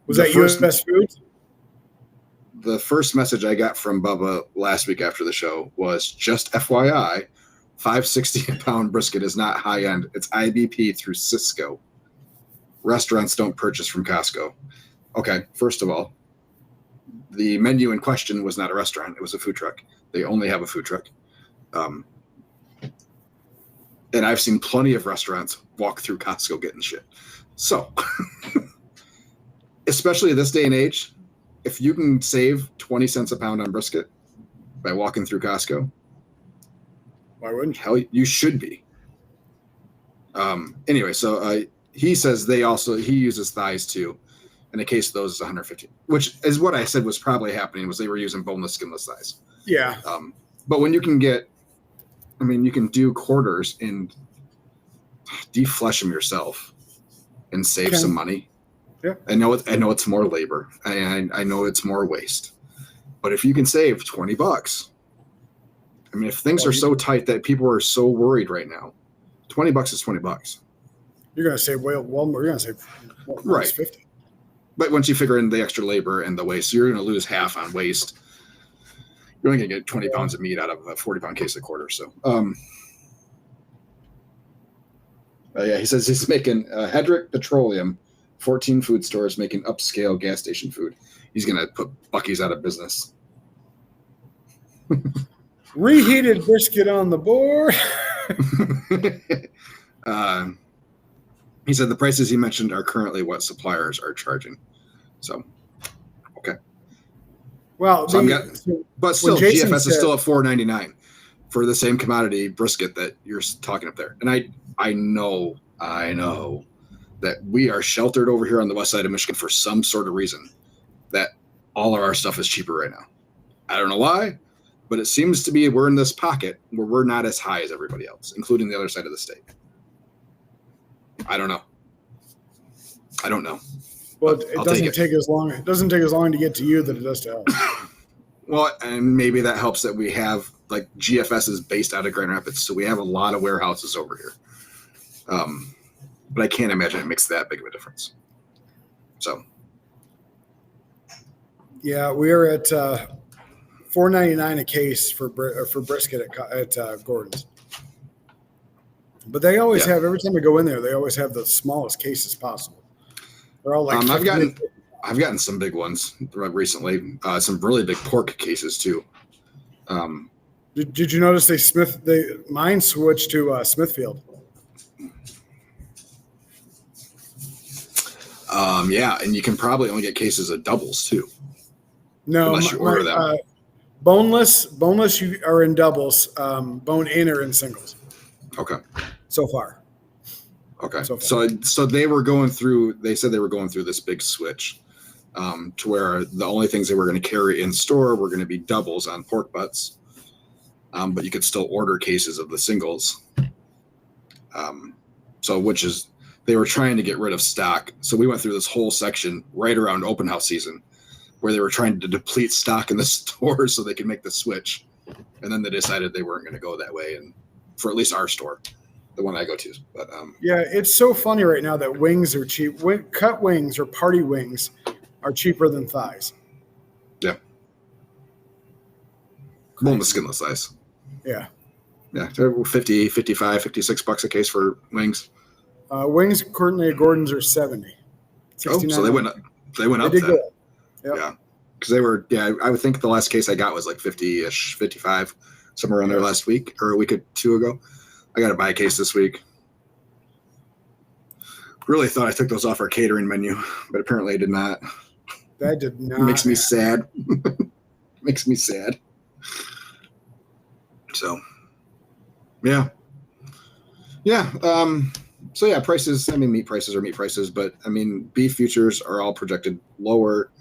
Was that U.S. Foods? The first message I got from Bubba last week after the show was, just FYI, $5.60 a pound brisket is not high end. It's IBP through Cisco. Restaurants don't purchase from Costco. Okay, first of all, the menu in question was not a restaurant. It was a food truck. They only have a food truck. And I've seen plenty of restaurants walk through Costco getting shit. So, especially this day and age, if you can save 20 cents a pound on brisket by walking through Costco, why wouldn't you? hell, you should be. Anyway, so he says he uses thighs too, and a case of those is $150, which is what I said was probably happening, was they were using boneless, skinless thighs. Yeah. But when you can you can do quarters and deflesh them yourself and save some money. Yeah. I know it's more labor. I know it's more waste. But if you can save $20, I mean, if things are so tight that people are so worried right now, $20 is $20. You're going to save Walmart. You're going to save right. $50. But once you figure in the extra labor and the waste, you're going to lose half on waste. You're only going to get 20 pounds of meat out of a 40-pound case a quarter. So, yeah, he says he's making Hedrick Petroleum, 14 food stores making upscale gas station food. He's going to put Buc-ee's out of business. Reheated brisket on the board. He said the prices he mentioned are currently what suppliers are charging. So, okay. Well, but still, GFS is still at $4.99 for the same commodity brisket that you're talking up there. And I know that we are sheltered over here on the west side of Michigan for some sort of reason that all of our stuff is cheaper right now. I don't know why, but it seems to be we're in this pocket where we're not as high as everybody else, including the other side of the state. I don't know. Well, it doesn't take as long. It doesn't take as long to get to you than it does to us. Well, and maybe that helps that we have, like, GFS is based out of Grand Rapids, so we have a lot of warehouses over here. But I can't imagine it makes that big of a difference. So, yeah, we are at $4.99 a case for brisket at Gordon's. But they always have, every time I go in there, they always have the smallest cases possible. They're all like, I've gotten some big ones recently, some really big pork cases too. Did you notice mine switched to Smithfield? Yeah, and you can probably only get cases of doubles too. No, unless you order them. Boneless you are in doubles. Bone in are in singles. Okay. So far. Okay. So they were going through. They said they were going through this big switch, to where the only things they were going to carry in store were going to be doubles on pork butts, but you could still order cases of the singles. Which is they were trying to get rid of stock. So we went through this whole section right around open house season, where they were trying to deplete stock in the stores so they could make the switch. And then they decided they weren't going to go that way, and for at least our store, the one I go to. But Yeah, it's so funny right now that wings are cheap. Cut wings or party wings are cheaper than thighs. yeah, boneless, skinless thighs. Yeah. Yeah, they're 50, 55, 56 bucks a case for wings. Wings currently at Gordon's are 70. Oh, so they went up. They went up did then. good. Yep. Yeah, because they were. Yeah, I would think the last case I got was like 50-ish, 55, somewhere around there last week or a week or two ago. I got to buy a case this week. Really thought I took those off our catering menu, but apparently I did not. That did not. It makes me sad. Makes me sad. So, yeah. Yeah. So yeah, prices, I mean, meat prices are meat prices, but I mean, beef futures are all projected lower.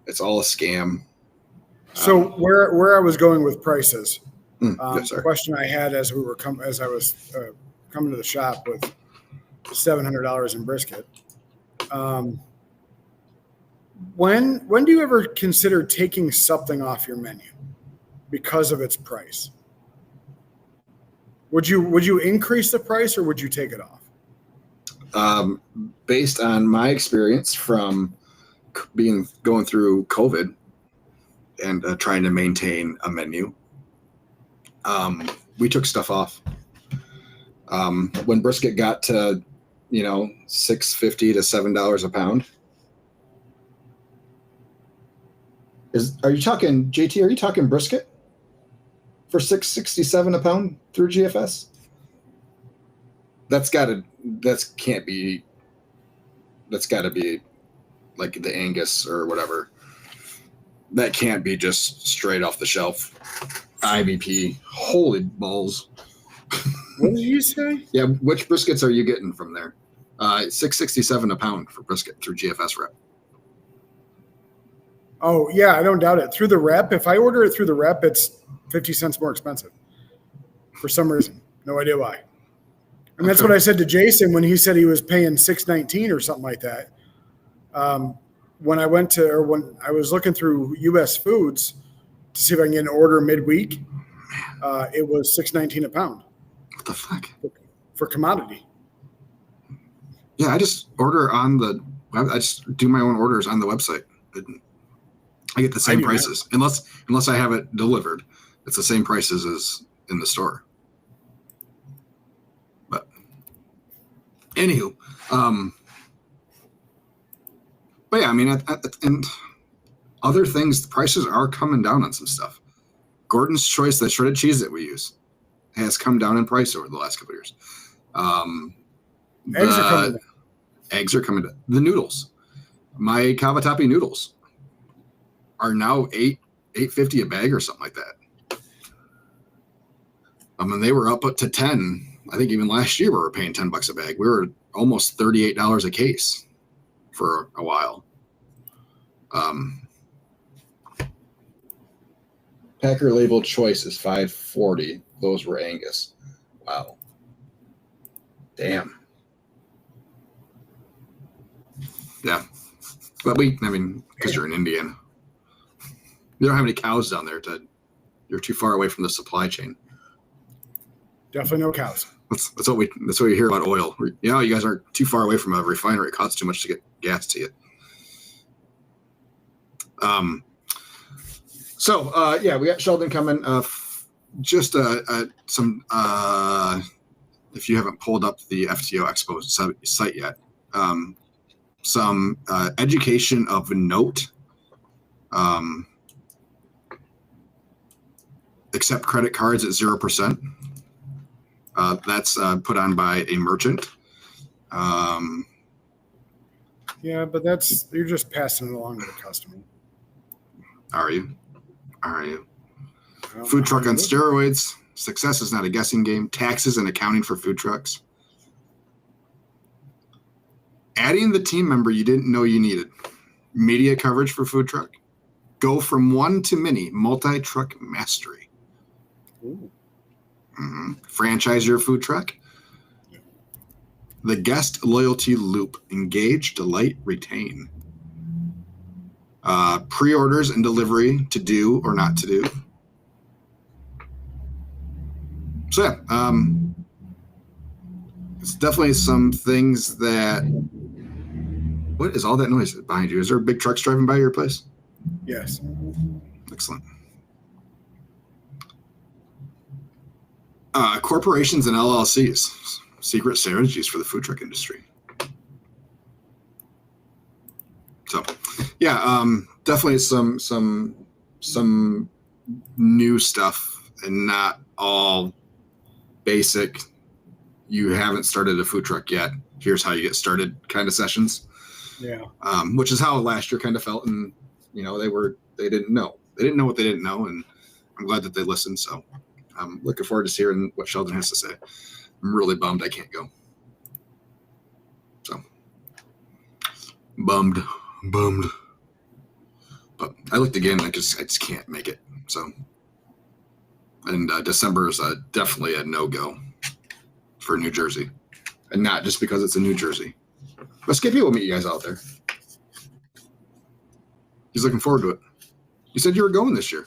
It's all a scam. So where I was going with prices, yes, the question I had as we were as I was coming to the shop with $700 in brisket. When do you ever consider taking something off your menu because of its price? Would you increase the price or would you take it off? Based on my experience from going through COVID and trying to maintain a menu, we took stuff off. When brisket got to, $6.50 to $7 a pound. Are you talking JT? Are you talking brisket for $6.67 a pound through GFS? That's got to be like the Angus or whatever. That can't be just straight off the shelf. IVP. Holy balls. What did you say? Yeah, which briskets are you getting from there? $6.67 a pound for brisket through GFS rep. Oh yeah, I don't doubt it. Through the rep, if I order it through the rep, it's 50 cents more expensive for some reason. No idea why. And that's what I said to Jason when he said he was paying $6.19 or something like that. When I was looking through U.S. Foods to see if I can get an order midweek, it was $6.19 a pound. What the fuck? For commodity. Yeah, I just order I just do my own orders on the website. I get the same prices unless I have it delivered. It's the same prices as in the store. But anywho, but yeah, I mean, and other things, the prices are coming down on some stuff. Gordon's Choice, the shredded cheese that we use, has come down in price over the last couple of years. Eggs are coming down. Eggs are coming down. The noodles, my cavatappi noodles, are now $8.50 a bag or something like that. I mean, they were up to 10. I think even last year we were paying $10 a bag. We were almost $38 a case for a while. Packer label choice is $5.40. Those were Angus. Wow. Damn. Yeah. But because you're in Indiana. You don't have any cows down there. You're too far away from the supply chain. Definitely no cows. That's what you hear about oil. You guys aren't too far away from a refinery. It costs too much to get gas to you. Yeah, we got Sheldon coming. Just some. If you haven't pulled up the FTO Expo site yet, some education of note. Accept credit cards at 0%. That's put on by a merchant. Yeah, but you're just passing it along to the customer. Are you? Food truck on steroids. Success is not a guessing game. Taxes and accounting for food trucks. Adding the team member you didn't know you needed. Media coverage for food truck. Go from one to many. Multi-truck mastery. Ooh. Mm-hmm. Franchise your food truck. The guest loyalty loop. Engage, delight, retain. Pre-orders and delivery to do or not to do. So yeah, it's definitely some things that. What is all that noise behind you? Is there big trucks driving by your place? Yes. Excellent. Corporations and LLCs, secret strategies for the food truck industry. So, yeah, definitely some new stuff, and not all basic. You haven't started a food truck yet. Here's how you get started kind of sessions. Yeah. Which is how last year kind of felt, and they didn't know what they didn't know, and I'm glad that they listened. So I'm looking forward to hearing what Sheldon has to say. I'm really bummed I can't go. So bummed. But I looked again, I just can't make it. So, and December is definitely a no-go for New Jersey, and not just because it's in New Jersey. But Skippy will meet you guys out there. He's looking forward to it. You said you were going this year.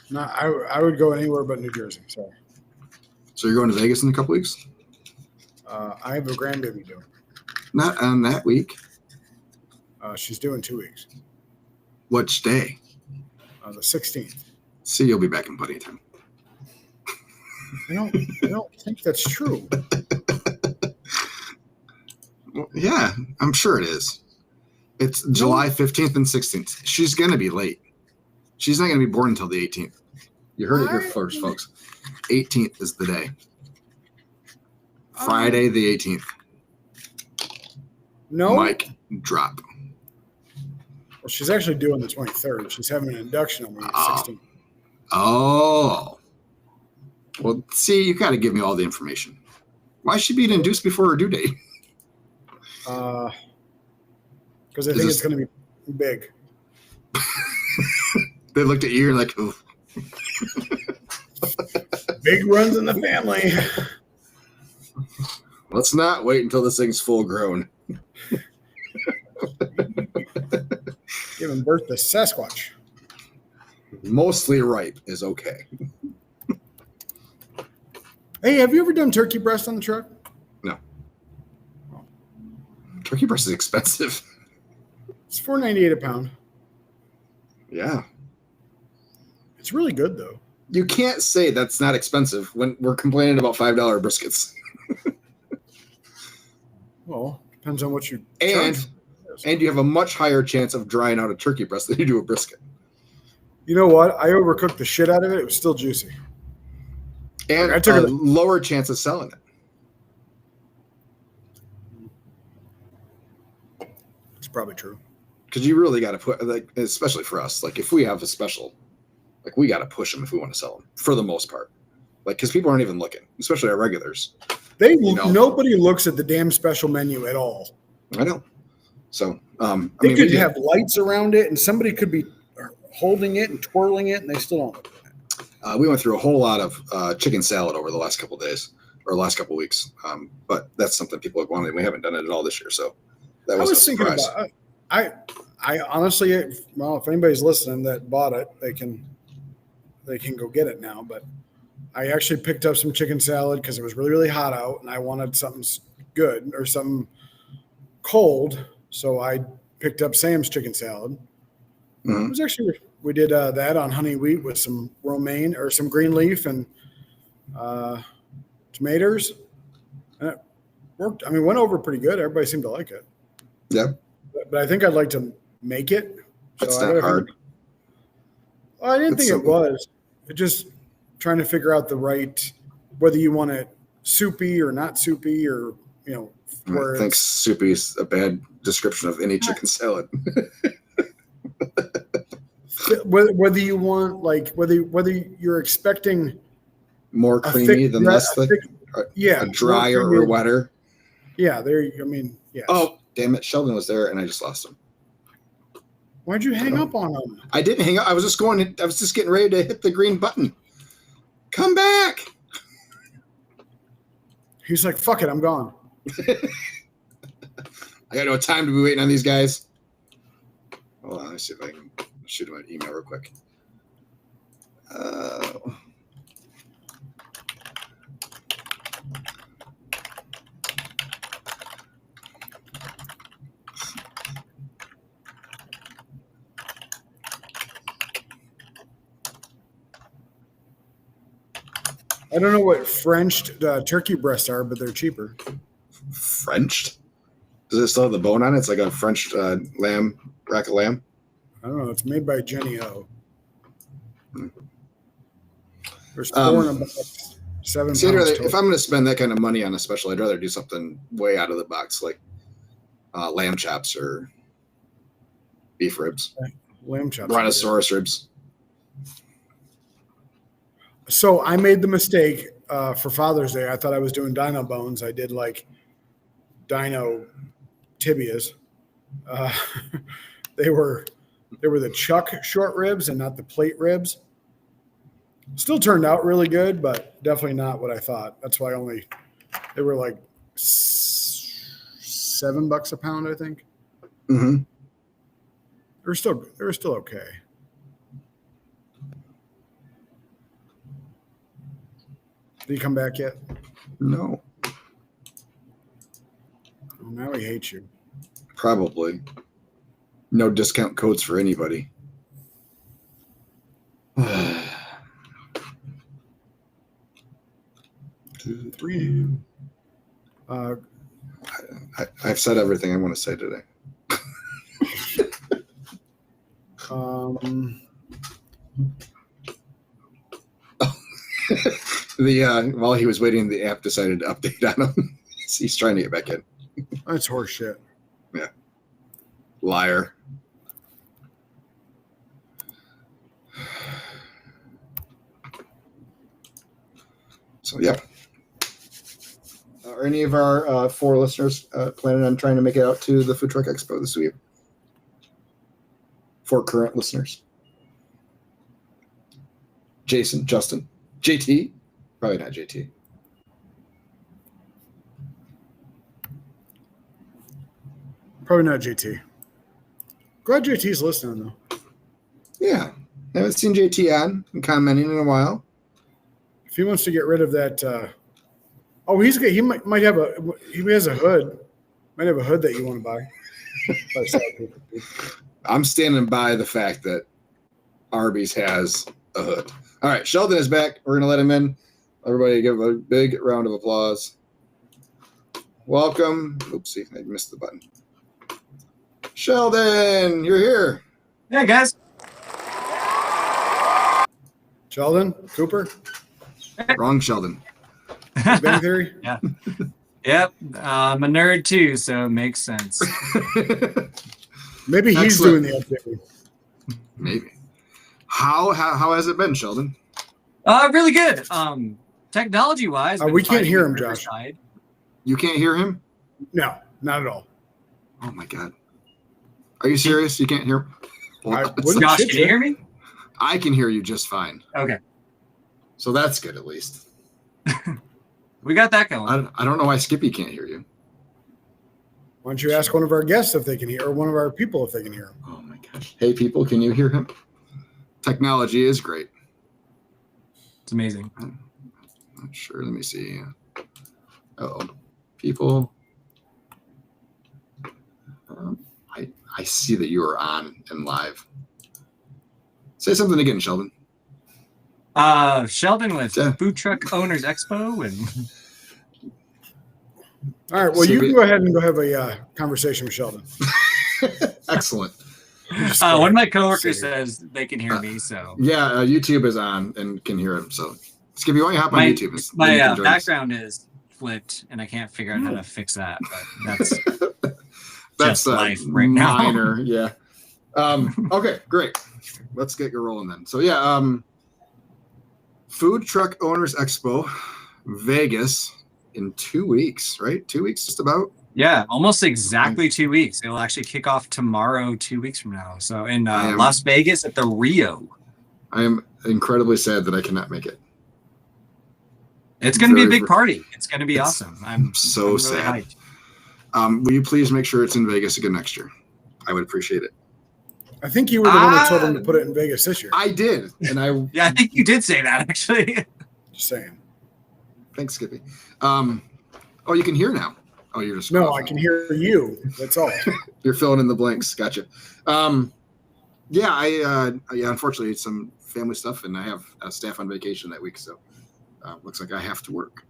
No, I would go anywhere but New Jersey. Sorry. So you're going to Vegas in a couple weeks? I have a grandbaby due. Not on that week. She's due in 2 weeks. Which day? The 16th. See, you'll be back in plenty of time. I don't think that's true. Well, yeah, I'm sure it is. It's July 15th and 16th. She's going to be late. She's not going to be born until the 18th. You heard it here first, folks. 18th is the day. Friday the 18th. No. Mic drop. Well, she's actually due on the 23rd. She's having an induction on the 16th. Oh. Well, see, you got to give me all the information. Why is she being induced before her due date? Because I think it's going to be big. They looked at you and like, ooh. Big runs in the family. Let's not wait until this thing's full grown. Giving birth to Sasquatch. Mostly ripe is okay. Hey, have you ever done turkey breast on the truck? No. Turkey breast is expensive. It's $4.98 a pound. Yeah. It's really good, though. You can't say that's not expensive when we're complaining about $5 briskets. Well, depends on what you And charge. and you have a much higher chance of drying out a turkey breast than you do a brisket. You know what? I overcooked the shit out of it. It was still juicy. And I took a it. lower chance of selling it. It's probably true. Because you really got to put, like, especially for us, like if we have a special, like we got to push them if we want to sell them for the most part. Like, because people aren't even looking, especially our regulars. Nobody looks at the damn special menu at all. I know. So, They could have lights around it, and somebody could be holding it and twirling it, and they still don't look at it. We went through a whole lot of chicken salad over the last couple of days or last couple of weeks. But that's something people have wanted. We haven't done it at all this year. So that was a surprise. Thinking about I honestly, well, if anybody's listening that bought it, they can go get it now. But I actually picked up some chicken salad because it was really, really hot out, and I wanted something good or something cold. So I picked up Sam's chicken salad. Mm-hmm. It was actually, we did that on honey wheat with some romaine or some green leaf and tomatoes. And it worked. I mean, went over pretty good. Everybody seemed to like it. Yeah. But I think I'd like to make it. That's not hard. Well, I didn't It's think simple. it was. It just trying to figure out the right, whether you want it soupy or not soupy or, I think soupy is a bad description of any chicken salad. whether you want, like, whether you're expecting More creamy than less thick? Yeah. Drier or wetter? Yeah. Yes. Oh, damn it. Sheldon was there and I just lost him. Why'd you hang up on him? I didn't hang up. I was just getting ready to hit the green button. Come back. He's like, fuck it, I'm gone. I got no time to be waiting on these guys. Hold on, let's see if I can shoot him an email real quick. I don't know what Frenched turkey breasts are, but they're cheaper. Frenched? Does it still have the bone on it? It's like a French lamb, rack of lamb. I don't know. It's made by Jenny O. Hmm. There's 4 in a box, 7 See, pounds if total. I'm going to spend that kind of money on a special, I'd rather do something way out of the box, like lamb chops or beef ribs, Lamb chops. brontosaurus ribs. So I made the mistake for Father's Day. I thought I was doing dino bones. I did like dino tibias. They were the chuck short ribs and not the plate ribs. Still turned out really good, but definitely not what I thought. That's why they were like $7 a pound, I think. Mm-hmm. They were still okay. Did he come back yet? No, Oh, now he hates you. probably. No discount codes for anybody. 2, 3. I've said everything I want to say today. While he was waiting, the app decided to update on him. He's trying to get back in. That's horse shit. Yeah. Liar. So, yeah. Are any of our 4 listeners planning on trying to make it out to the Food Truck Expo this week? 4 current listeners. Jason, Justin, JT? Probably not JT. Probably not JT. Glad JT's listening though. Yeah. Haven't seen JT on and commenting in a while. If he wants to get rid of that, he's good. He might have he has a hood. Might have a hood that you want to buy. I'm standing by the fact that Arby's has a hood. All right, Sheldon is back. We're gonna let him in. Everybody give a big round of applause. Welcome. Oopsie, I missed the button. Sheldon, you're here. Hey guys. Sheldon Cooper. Wrong Sheldon. Big Bang Theory. Yeah. Yep. I'm a nerd too, so it makes sense. Maybe he's Excellent. doing the updating. Maybe. How has it been, Sheldon? Really good. Technology wise, We can't hear him, Josh. You can't hear him? No, not at all. Oh my god. Are you serious? You can't hear him? Wouldn't Josh, shit can you hear me? I can hear you just fine. Okay. So that's good at least. We got that going. I don't know why Skippy can't hear you. Why don't you ask one of our guests if they can hear, or one of our people if they can hear him? Oh my gosh. Hey people, can you hear him? Technology is great. It's amazing. I'm not sure. Let me see. Uh-oh. People. I see that you are on and live. Say something again, Sheldon. Sheldon with Yeah. Food Truck Owners Expo and All right. Well, you can go ahead and go have a conversation with Sheldon. Excellent. one of my coworkers says they can hear me, so Yeah, YouTube is on and can hear him. So, Skippy, why don't you hop on my, YouTube? my Then you can join us. background is flipped and I can't figure out how to fix that, but that's That's just life right now. minor, yeah. Okay, great. Let's get you rolling then. So yeah, Food Truck Owners Expo, Vegas in 2 weeks, right? 2 weeks, just about. Yeah, almost exactly 2 weeks. It will actually kick off tomorrow, 2 weeks from now. So in Las Vegas at the Rio. I am incredibly sad that I cannot make it. It's going to be a big party. It's going to be awesome. I'm so really sad. hyped. Will you please make sure it's in Vegas again next year? I would appreciate it. I think you were the one that told him to put it in Vegas this year. I did, and I Yeah, I think you did say that actually. Just saying. thanks, Skippy. Oh, you can hear now. Oh, you're just No, I can hear you. That's all. You're filling in the blanks. Gotcha. Yeah, I unfortunately some family stuff, and I have staff on vacation that week, so looks like I have to work,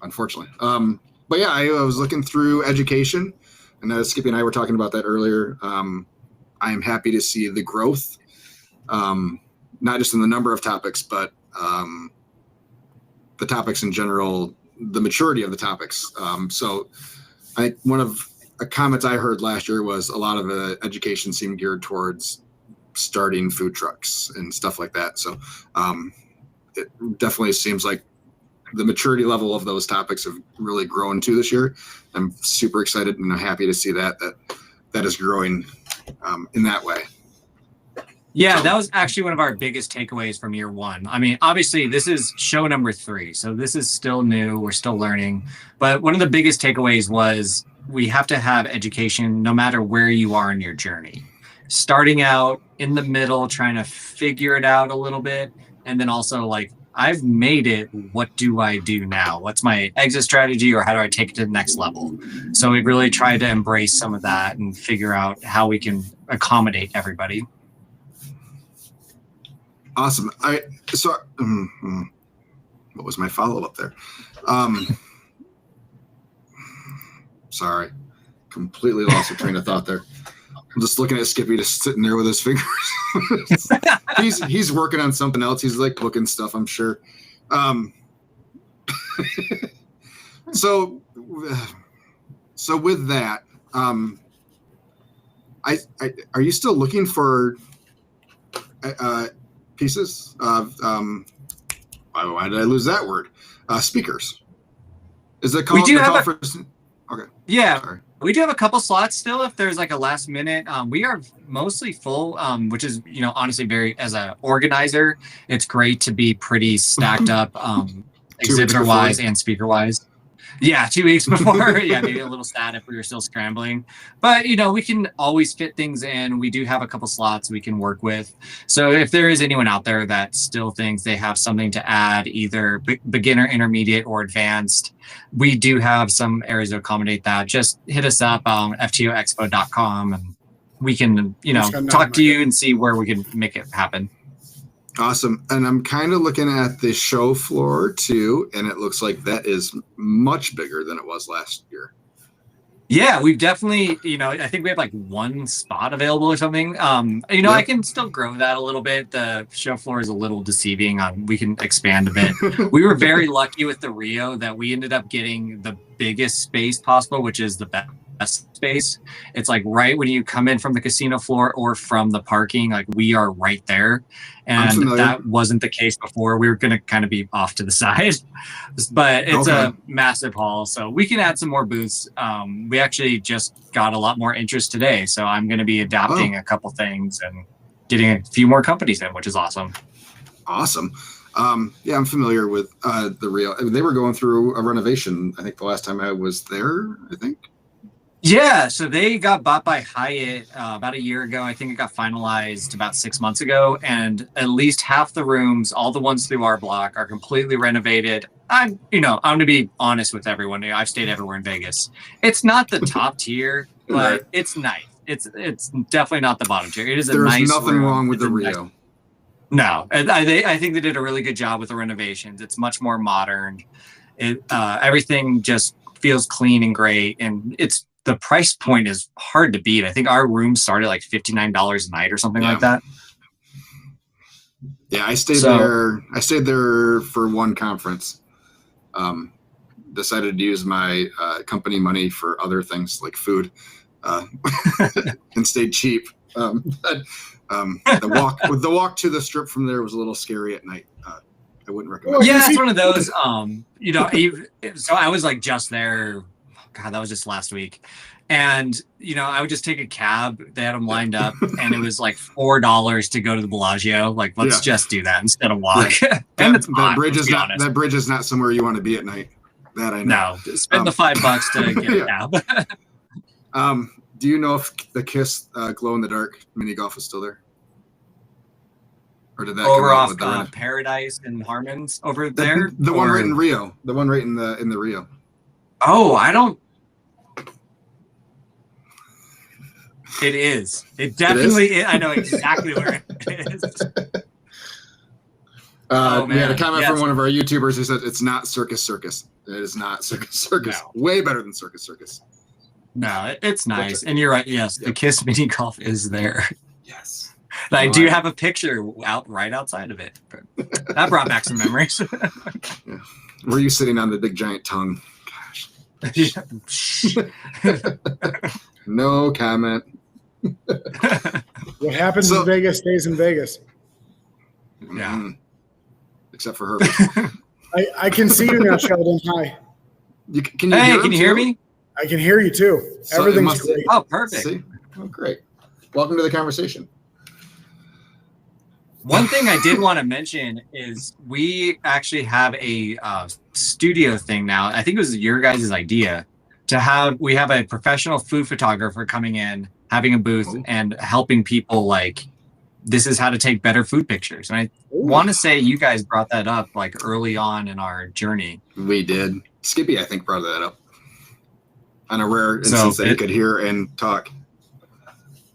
unfortunately. But yeah, I was looking through education, and Skippy and I were talking about that earlier. I am happy to see the growth, not just in the number of topics, but the topics in general, the maturity of the topics. So I think one of the comments I heard last year was a lot of education seemed geared towards starting food trucks and stuff like that. So it definitely seems like the maturity level of those topics have really grown too this year. I'm super excited and I'm happy to see that is growing in that way. Yeah, that was actually one of our biggest takeaways from year one. I mean, obviously, this is show number 3, so this is still new. We're still learning. But one of the biggest takeaways was we have to have education no matter where you are in your journey. Starting out in the middle, trying to figure it out a little bit, and then also like, I've made it. What do I do now? What's my exit strategy, or how do I take it to the next level? So we really tried to embrace some of that and figure out how we can accommodate everybody. Awesome. What was my follow-up there? Sorry, completely lost a train of thought there. I'm just looking at Skippy just sitting there with his fingers. he's working on something else. He's like booking stuff, I'm sure. So with that, are you still looking for pieces of why did I lose that word? Speakers. Is it called? We do have okay. Yeah. Sorry. We do have a couple slots still if there's like a last minute. We are mostly full, which is, honestly very, as an organizer, it's great to be pretty stacked up exhibitor wise and speaker wise. Yeah, 2 weeks before. Yeah, maybe a little sad if we were still scrambling. But, we can always fit things in. We do have a couple slots we can work with. So if there is anyone out there that still thinks they have something to add, either beginner, intermediate, or advanced, we do have some areas to accommodate that. Just hit us up on FTOExpo.com and we can, talk to you and see where we can make it happen. Awesome. And I'm kind of looking at the show floor too, and it looks like that is much bigger than it was last year. Yeah, we've definitely, I think we have like one spot available or something. Yep. I can still grow that a little bit. The show floor is a little deceiving. We can expand a bit. We were very lucky with the Rio that we ended up getting the biggest space possible, which is the best space. It's like right when you come in from the casino floor or from the parking, like we are right there. And that wasn't the case before. We were going to kind of be off to the side, but it's a massive hall. So we can add some more booths. We actually just got a lot more interest today. So I'm going to be adapting a couple things and getting a few more companies in, which is awesome. Awesome. Yeah, I'm familiar with the Rio. They were going through a renovation. I think the last time I was there, Yeah, so they got bought by Hyatt about a year ago. I think it got finalized about 6 months ago, and at least half the rooms, all the ones through our block, are completely renovated. I'm going to be honest with everyone. I've stayed everywhere in Vegas. It's not the top tier, but it's nice. It's definitely not the bottom tier. It is a nice. There's nothing room. wrong with it's the Rio. Nice, no, I think they did a really good job with the renovations. It's much more modern. Everything just feels clean and great, and the price point is hard to beat. I think our room started like $59 a night or something like that. Yeah, I stayed there. I stayed there for one conference. Decided to use my company money for other things like food, and stayed cheap. The walk to the strip from there was a little scary at night. I wouldn't recommend. Yeah, it's one of those. So I was like just there. God, that was just last week. And, I would just take a cab. They had them lined up and it was like $4 to go to the Bellagio. Like, let's just do that instead of walk. Yeah. And it's that bridge is not somewhere you want to be at night. That I know. No, spend the $5 to get a cab. Do you know if the KISS glow in the dark mini golf is still there? Or did that over off Paradise and Harmon's over there? The one right in Rio. The one right in the Rio. Oh, I don't. It is. It definitely is. I know exactly where it is. We had a man. comment Yes. from one of our YouTubers who said it's not Circus Circus. It is not Circus Circus. No. Way better than Circus Circus. No, it's nice. And you're right. Yes, the KISS mini golf is there. Yes. I No, do I- have a picture right outside of it. That brought back some memories. Were you sitting on the big giant tongue? Gosh. No comment. What happens So- in Vegas stays in Vegas. Yeah. Except for Herbert. I can see you now, Sheldon. Hi. Can you Hey, hear can him you hear too? me? I can hear you too. So it Everything's must- great. Oh, perfect. See? Oh, great. Welcome to the conversation. One thing I did want to mention is we actually have a studio thing now. I think it was your guys' idea we have a professional food photographer coming in, having a booth Oh. and helping people this is how to take better food pictures. And I want to say you guys brought that up early on in our journey. We did. Skippy, I think, brought that up. On a rare So instance that he it- could hear and talk.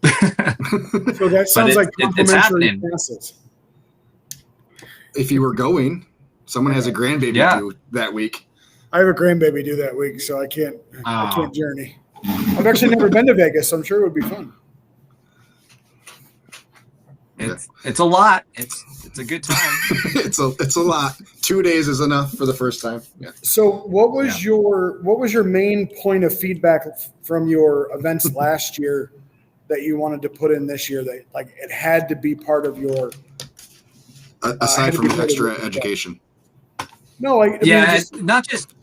So that sounds like it's complimentary happening. passes. If you were going, someone has a grandbaby Yeah. due that week. I have a grandbaby due that week, so I can't Oh. journey. I've actually never been to Vegas, so I'm sure it would be fun. It's a lot. It's a good time. it's a lot. 2 days is enough for the first time. Yeah. So what was your main point of feedback from your events last year that you wanted to put in this year that it had to be part of your Aside had to from be the part of extra it. education. no I mean, Yeah, just not just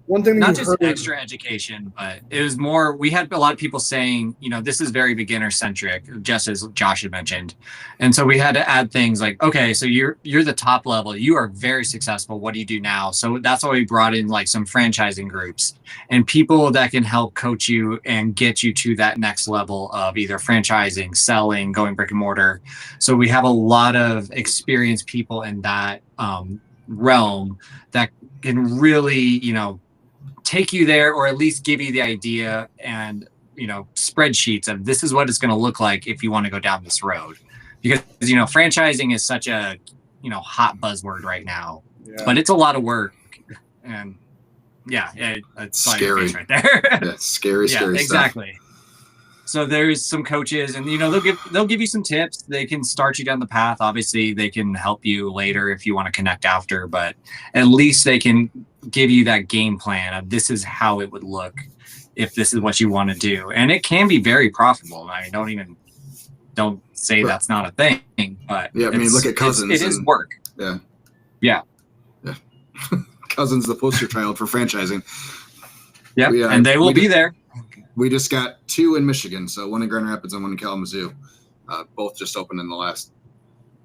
one thing that not you just heard extra education, but it was more, we had a lot of people saying, this is very beginner centric, just as Josh had mentioned. And so we had to add things like, okay, so you're the top level, you are very successful. What do you do now? So that's why we brought in some franchising groups and people that can help coach you and get you to that next level of either franchising, selling, going brick and mortar. So we have a lot of experienced people in that realm that can really, take you there, or at least give you the idea and spreadsheets of this is what it's going to look like if you want to go down this road, because franchising is such a hot buzzword right now. Yeah. But it's a lot of work, and it's Scary. right there. Yeah, scary stuff. Exactly. So there's some coaches, and they'll give you some tips. They can start you down the path. Obviously, they can help you later if you want to connect after, but at least they can give you that game plan of this is how it would look if this is what you want to do. And it can be very profitable. I mean, don't say that's not a thing, but Yeah, I mean, look at Cousins. It is and- work. Yeah. Yeah. Yeah. Cousins, the poster child for franchising. Yeah. We, And they will we be did- there. We just got 2 in Michigan, so one in Grand Rapids and one in Kalamazoo. Both just opened in the last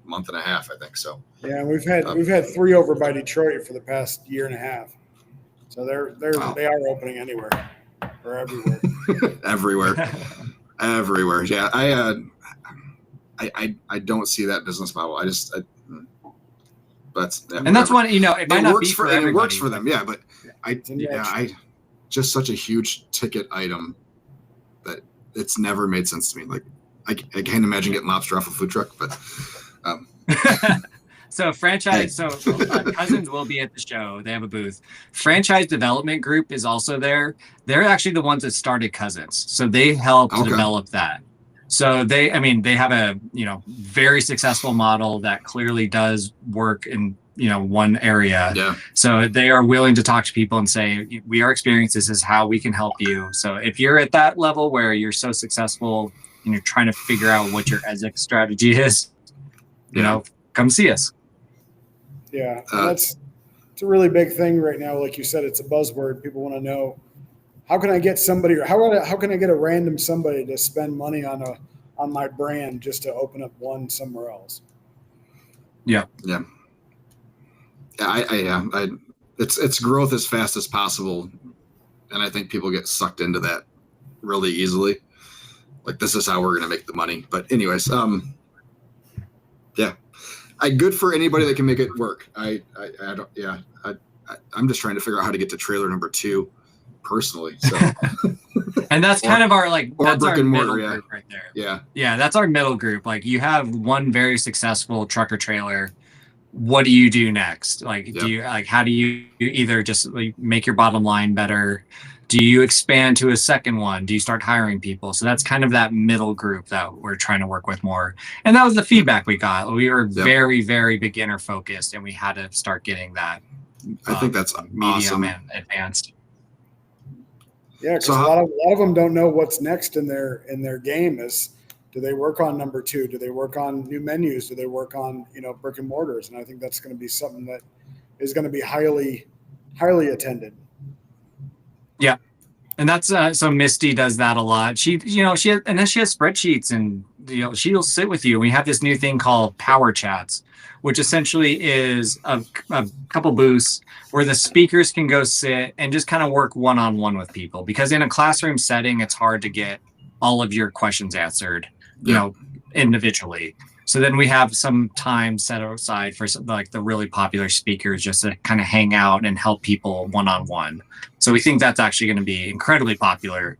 month and a half, I think. So Yeah, we've had 3 over by Detroit for the past year and a half. So Wow. they are opening anywhere or everywhere. everywhere, everywhere. Yeah, I don't see that business model. But And that's one, it might it not works be for for and it everybody. works for them. Yeah, but It's a niche. I just such a huge ticket item that it's never made sense to me. I can't imagine getting lobster off a food truck, but So Cousins will be at the show. They have a booth. Franchise Development Group is also there. They're actually the ones that started Cousins. So they helped Okay. develop that. So they have a, very successful model that clearly does work in, one area. yeah, So they are willing to talk to people and say, we are experienced. This is how we can help you. So if you're at that level where you're so successful and you're trying to figure out what your exit strategy is, come see us. Yeah, it's a really big thing right now. Like you said, it's a buzzword. People want to know how can I get somebody, or how can I get a random somebody to spend money on my brand just to open up one somewhere else. yeah. It's growth as fast as possible, and I think people get sucked into that really easily. Like, this is how we're going to make the money. But anyways, yeah, good for anybody that can make it work. I'm just trying to figure out how to get to trailer number 2 personally. So And that's kind of our that's brick our and middle mortar, yeah. group right there. yeah, Yeah, that's our middle group. You have one very successful trucker trailer. what do you do next? Like, Yep. do you like, how do you either just like make your bottom line better? Do you expand to a second one? Do you start hiring people? So that's kind of that middle group that we're trying to work with more. And that was the feedback we got. We were very, very beginner focused, and we had to start getting that. I think that's medium awesome. and advanced. Yeah, because So a lot of them don't know what's next in their game. Is do they work on number 2? Do they work on new menus? Do they work on brick and mortars? And I think that's going to be something that is going to be highly attended. Yeah, and that's so Misty does that a lot. She has spreadsheets, and she'll sit with you. We have this new thing called Power Chats, which essentially is a couple booths where the speakers can go sit and just kind of work one-on-one with people, because in a classroom setting, it's hard to get all of your questions answered, individually. So then we have some time set aside for like the really popular speakers just to kind of hang out and help people one-on-one. So we think that's actually going to be incredibly popular,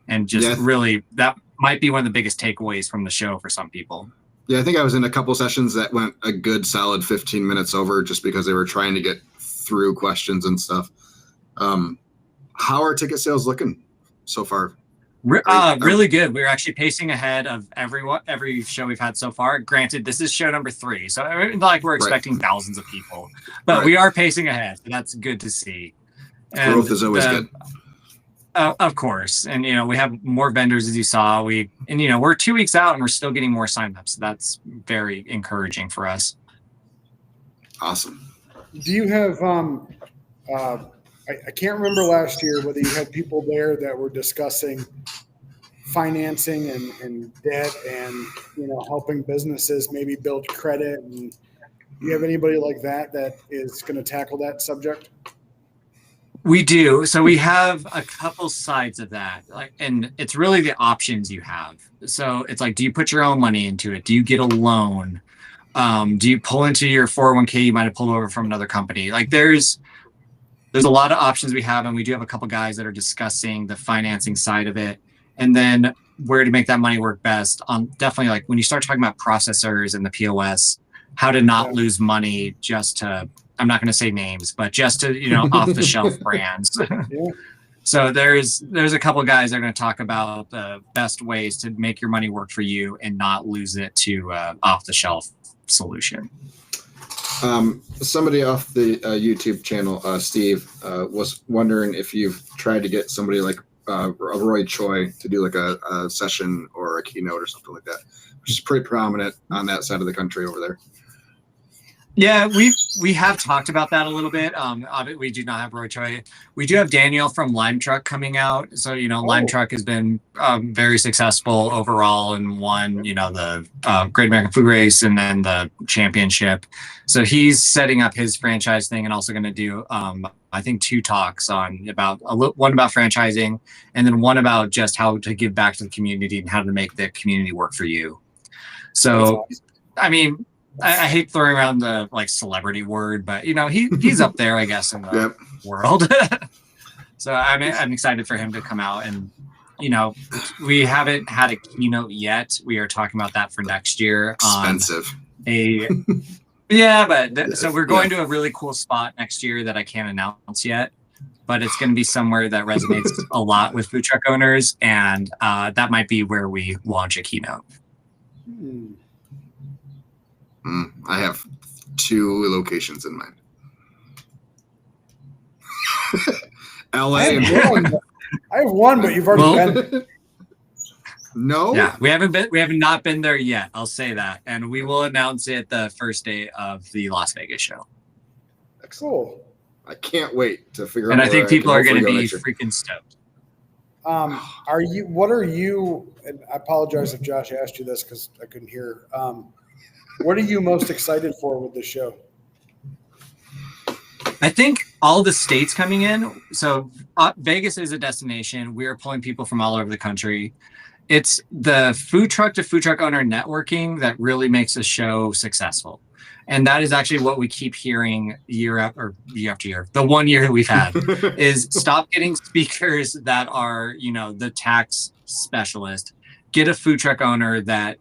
and just really, that might be one of the biggest takeaways from the show for some people. Yeah, I think I was in a couple sessions that went a good solid 15 minutes over, just because they were trying to get through questions and stuff. How are ticket sales looking so far? Really good. We're actually pacing ahead of every show we've had so far. Granted, this is show number 3, so like we're expecting thousands of people, but we are pacing ahead. So that's good to see. And growth is always good. Of course. And, we have more vendors, as you saw. We're 2 weeks out and we're still getting more signups. So that's very encouraging for us. Awesome. Do you have, I can't remember last year whether you had people there that were discussing financing and debt and, helping businesses maybe build credit. And do you have anybody like that is going to tackle that subject? We do. So we have a couple sides of that, and it's really the options you have. So it's like, do you put your own money into it? Do you get a loan? Do you pull into your 401k you might have pulled over from another company? Like there's a lot of options we have, and we do have a couple guys that are discussing the financing side of it, and then where to make that money work best. Definitely, like when you start talking about processors and the POS, how to not lose money just to, I'm not going to say names, but just to, off the shelf brands. So there's a couple of guys that are going to talk about the best ways to make your money work for you and not lose it to off the shelf solution. Somebody off the YouTube channel, Steve, was wondering if you've tried to get somebody like Roy Choi to do like a session or a keynote or something like that, which is pretty prominent on that side of the country over there. Yeah, we have talked about that a little bit. We do not have Roy Choi. We do have Daniel from Lime Truck coming out. So, Lime Truck has been very successful overall and won, the Great American Food Race and then the championship. So he's setting up his franchise thing and also going to do, I think, 2 talks on one about franchising and then one about just how to give back to the community and how to make the community work for you. So, I mean, I hate throwing around the celebrity word, but he's up there, I guess, in the world. So I'm excited for him to come out, and we haven't had a keynote yet. We are talking about that for next year. Expensive. So we're going to a really cool spot next year that I can't announce yet, but it's going to be somewhere that resonates a lot with food truck owners, and that might be where we launch a keynote. I have 2 locations in mind. LA. I have one, but you've already been. No. Yeah, we have not been there yet. I'll say that, and we will announce it the first day of the Las Vegas show. Cool. I can't wait to figure out. And I think people are going to be freaking stoked. What are you? And I apologize if Josh asked you this because I couldn't hear. What are you most excited for with the show? I think all the states coming in. So Vegas is a destination. We are pulling people from all over the country. It's the food truck to food truck owner networking that really makes the show successful. And that is actually what we keep hearing year after year. The 1 year that we've had is stop getting speakers that are, the tax specialist. get a food truck owner that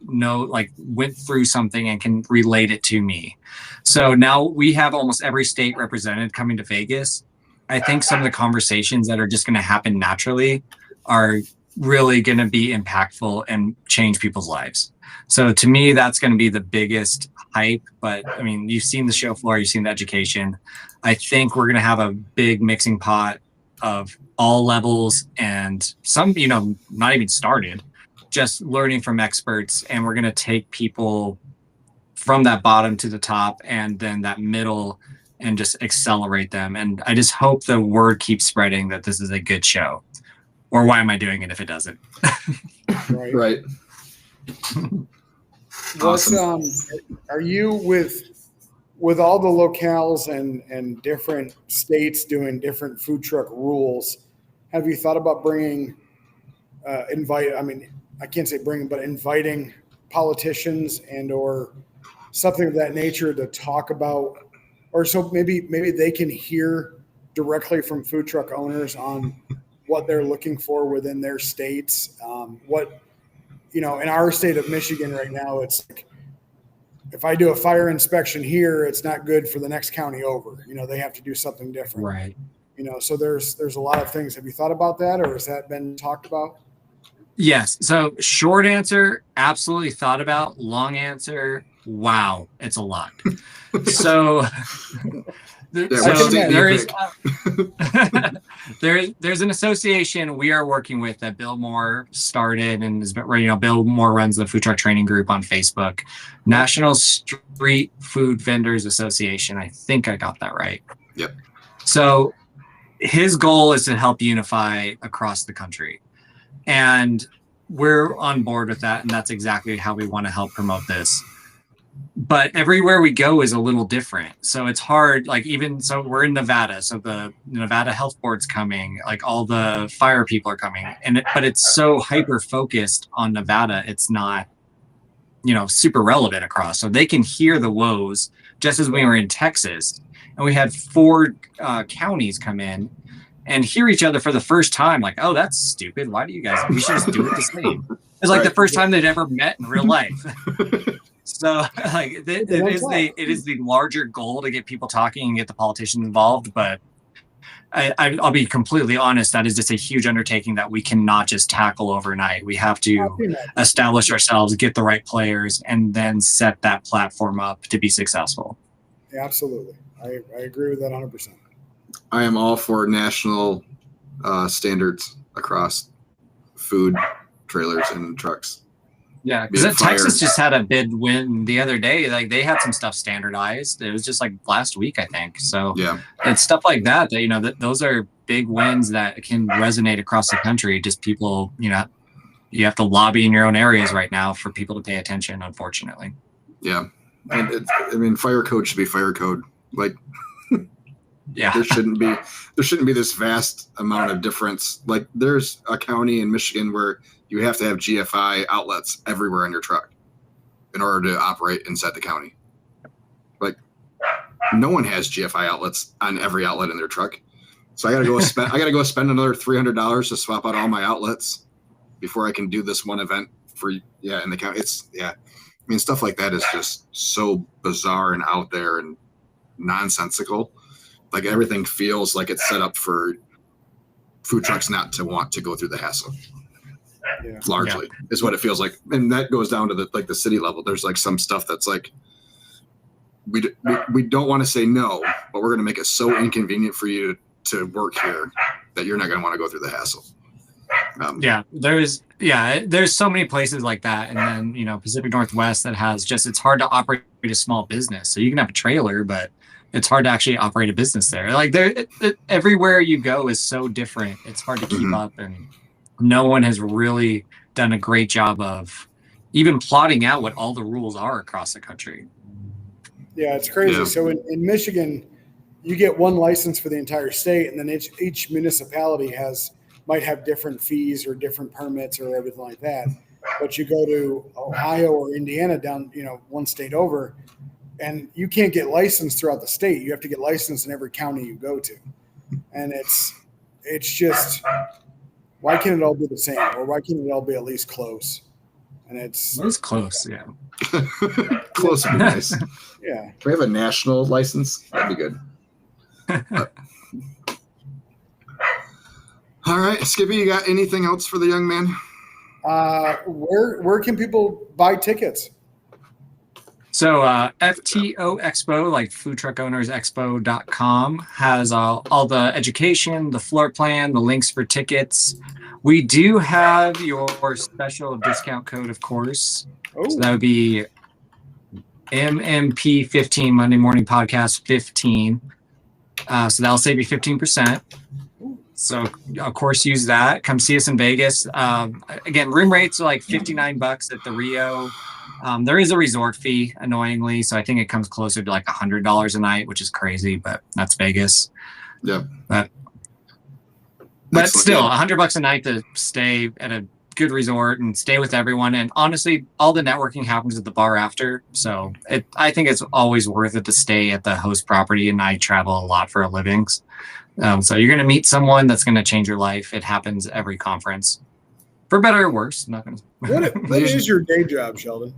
went through something and can relate it to me. So now we have almost every state represented coming to Vegas. I think some of the conversations that are just going to happen naturally are really going to be impactful and change people's lives. So to me, that's going to be the biggest hype. But I mean, you've seen the show floor, you've seen the education. I think we're going to have a big mixing pot of all levels and some, not even started, just learning from experts. And we're going to take people from that bottom to the top and then that middle and just accelerate them. And I just hope the word keeps spreading that this is a good show. Or why am I doing it if it doesn't? Right. Awesome. Are you with all the locales and different states doing different food truck rules? Have you thought about bringing, I can't say bringing, but inviting politicians and or something of that nature to talk about, or so maybe they can hear directly from food truck owners on what they're looking for within their states. In our state of Michigan right now, it's like, if I do a fire inspection here, it's not good for the next county over. They have to do something different. Right. So there's a lot of things. Have you thought about that, or has that been talked about? Yes. So short answer, absolutely thought about. Long answer, wow, it's a lot. So there's an association we are working with that Bill Moore started and has been, Bill Moore runs the food truck training group on Facebook, National Street Food Vendors Association. I think I got that right. Yep. So his goal is to help unify across the country. And we're on board with that. And that's exactly how we want to help promote this. But everywhere we go is a little different. So it's hard, so we're in Nevada. So the Nevada Health Board's coming, all the fire people are coming. But it's so hyper focused on Nevada. It's not, super relevant across. So they can hear the woes just as we were in Texas. And we had 4 counties come in and hear each other for the first time. Oh, that's stupid. Why do you guys, we should just do it the same. It's the first time they'd ever met in real life. So it is the larger goal to get people talking and get the politicians involved. But I'll be completely honest, that is just a huge undertaking that we cannot just tackle overnight. We have to establish ourselves, get the right players, and then set that platform up to be successful. Yeah, absolutely. I agree with that 100%. I am all for national standards across food trailers and trucks. Yeah, because Texas just had a bid win the other day. They had some stuff standardized. It was just last week, I think. So yeah, it's stuff like that that those are big wins that can resonate across the country. Just people, you have to lobby in your own areas right now for people to pay attention, unfortunately. Yeah. And fire code should be fire code. Yeah, there shouldn't be this vast amount of difference. There's a county in Michigan where you have to have GFI outlets everywhere in your truck in order to operate inside the county. No one has GFI outlets on every outlet in their truck. So I gotta go spend another $300 to swap out all my outlets before I can do this one event in the county. Stuff like that is just so bizarre and out there and nonsensical. Everything feels like it's set up for food trucks not to want to go through the hassle. Yeah. Largely is what it feels like. And that goes down to the city level. There's some stuff that's we don't want to say no, but we're going to make it so inconvenient for you to work here that you're not going to want to go through the hassle. There's so many places like that. And then, Pacific Northwest that has it's hard to operate a small business. So you can have a trailer, but it's hard to actually operate a business there. Everywhere you go is so different. It's hard to keep up, and no one has really done a great job of even plotting out what all the rules are across the country. Yeah, it's crazy. Yeah. So in Michigan, you get one license for the entire state, and then each municipality might have different fees or different permits or everything like that. But you go to Ohio or Indiana down, one state over, and you can't get licensed throughout the state. You have to get licensed in every county you go to. And it's just, why can't it all be the same? Or why can't it all be at least close? and it's close. Yeah. Close would be nice. yeah. Can we have a national license? That'd be good. All right, Skippy, you got anything else for the young man? Where can people buy tickets? So FTO Expo, like Food Truck Owners Expo.com, has all the education, the floor plan, the links for tickets. We do have your special discount code, of course. Oh, So that would be MMP 15, Monday Morning Podcast 15. So that'll save you 15%. So of course, use that. Come see us in Vegas. Again, room rates are like $59 at the Rio. There is a resort fee, annoyingly, so I think it comes closer to like $100 a night, which is crazy, but that's Vegas. Yeah. But Excellent. still, $100 a night to stay at a good resort and stay with everyone. And honestly, all the networking happens at the bar after. So I think it's always worth it to stay at the host property. And I travel a lot for a living. So you're going to meet someone that's going to change your life. It happens every conference, for better or worse. I'm not going to. what is your day job, Sheldon?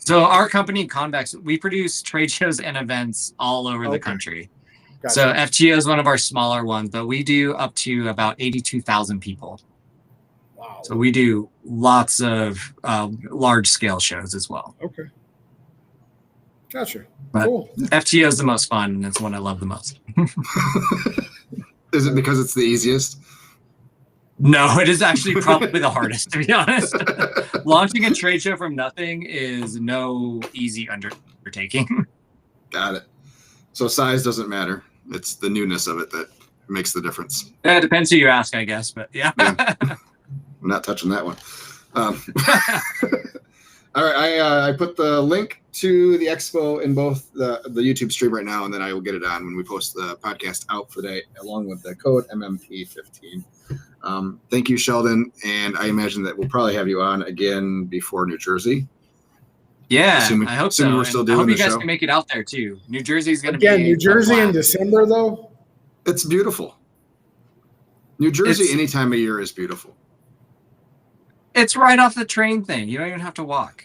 So our company, Convex, we produce trade shows and events all over the country. Gotcha. So FTO is one of our smaller ones, but we do up to about 82,000 people. Wow. So we do lots of large scale shows as well. Okay. Gotcha. But Cool. FTO is the most fun, and it's one I love the most. Is it because it's the easiest? No, it is actually probably the hardest, to be honest. Launching a trade show from nothing is no easy undertaking. Got it. So size doesn't matter. It's the newness of it that makes the difference. It depends who you ask, I guess, but yeah. I'm not touching that one. All right, I put the link to the expo in both the YouTube stream right now, and then I will get it on when we post the podcast out for the day, along with the code MMP15. Thank you, Sheldon, and I imagine that we'll probably have you on again before New Jersey. Yeah, Assuming- I hope assuming so. we're still And I doing hope you the guys show. can make it out there too. New Jersey's going to be Again, New Jersey in blast. December, though. It's beautiful. New Jersey It's- any time of year is beautiful. It's right off the train thing. You don't even have to walk.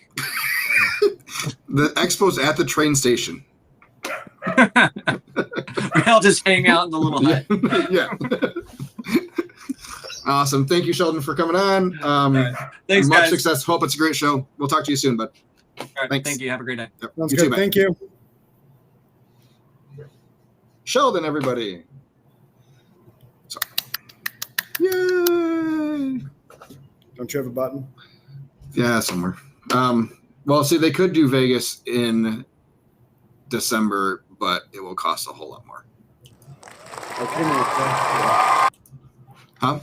The expo's at the train station. We all just hang out in the little hut. Yeah. Awesome. Thank you, Sheldon, for coming on. Thanks, much guys. success. Hope it's a great show. We'll talk to you soon, bud. All right, Thanks. thank you. Have a great day. Yep. Sounds You good. too, man. Thank you. Sheldon, everybody. So, yay. Don't you have a button? Yeah, somewhere. Well, see, they could do Vegas in December, but it will cost a whole lot more. Okay, man. Huh?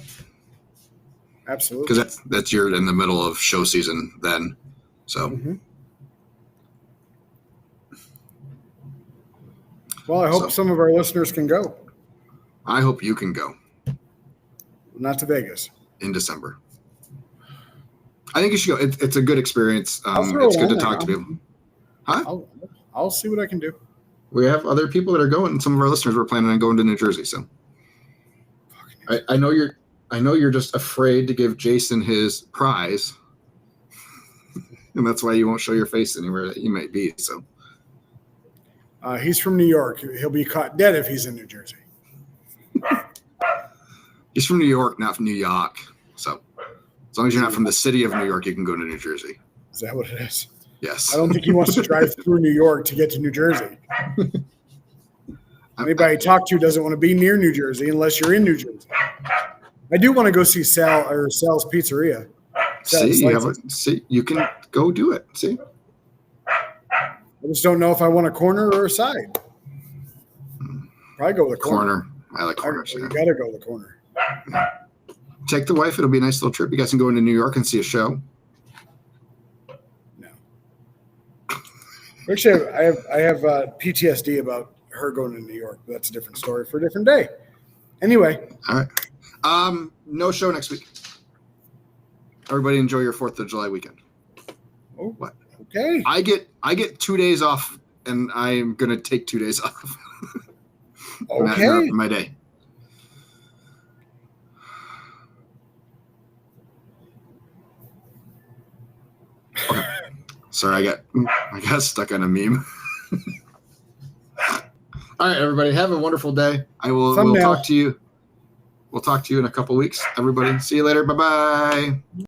Absolutely. Because that's you're in the middle of show season then. So, Mhm. Well, I hope So- some of our listeners can go. I hope you can go Not to Vegas. in December. I think you should go. It's a good experience. I'll throw It's it good to on talk to there. people. I'll see what I can do. We have other people that are going. Some of our listeners were planning on going to New Jersey. So I know you're just afraid to give Jason his prize, and that's why you won't show your face anywhere that you might be. So He's from New York. He'll be caught dead if he's in New Jersey. he's from New York, not from New York. So as long as you're not from the city of New York, you can go to New Jersey. Is that what it is? Yes. I don't think he wants to drive through New York to get to New Jersey. Anybody I talk to doesn't want to be near New Jersey unless you're in New Jersey. I do want to go see Sal's Pizzeria. See, you can go do it. See, I just don't know if I want a corner or a side. Probably go with a corner. corner. I like corners. You Yeah. got to go with the corner. Take the wife. It'll be a nice little trip. You guys can go into New York and see a show. No. Actually, I have PTSD about her going to New York. But that's a different story for a different day. Anyway, All right. No show next week. Everybody enjoy your 4th of July weekend. oh, What? okay. I get 2 days off, and I'm gonna take 2 days off. Okay. My day. Sorry, I got stuck on a meme. All right, everybody, have a wonderful day. We'll Thumbnail. talk to you. We'll talk to you in a couple weeks. Everybody, see you later. Bye-bye.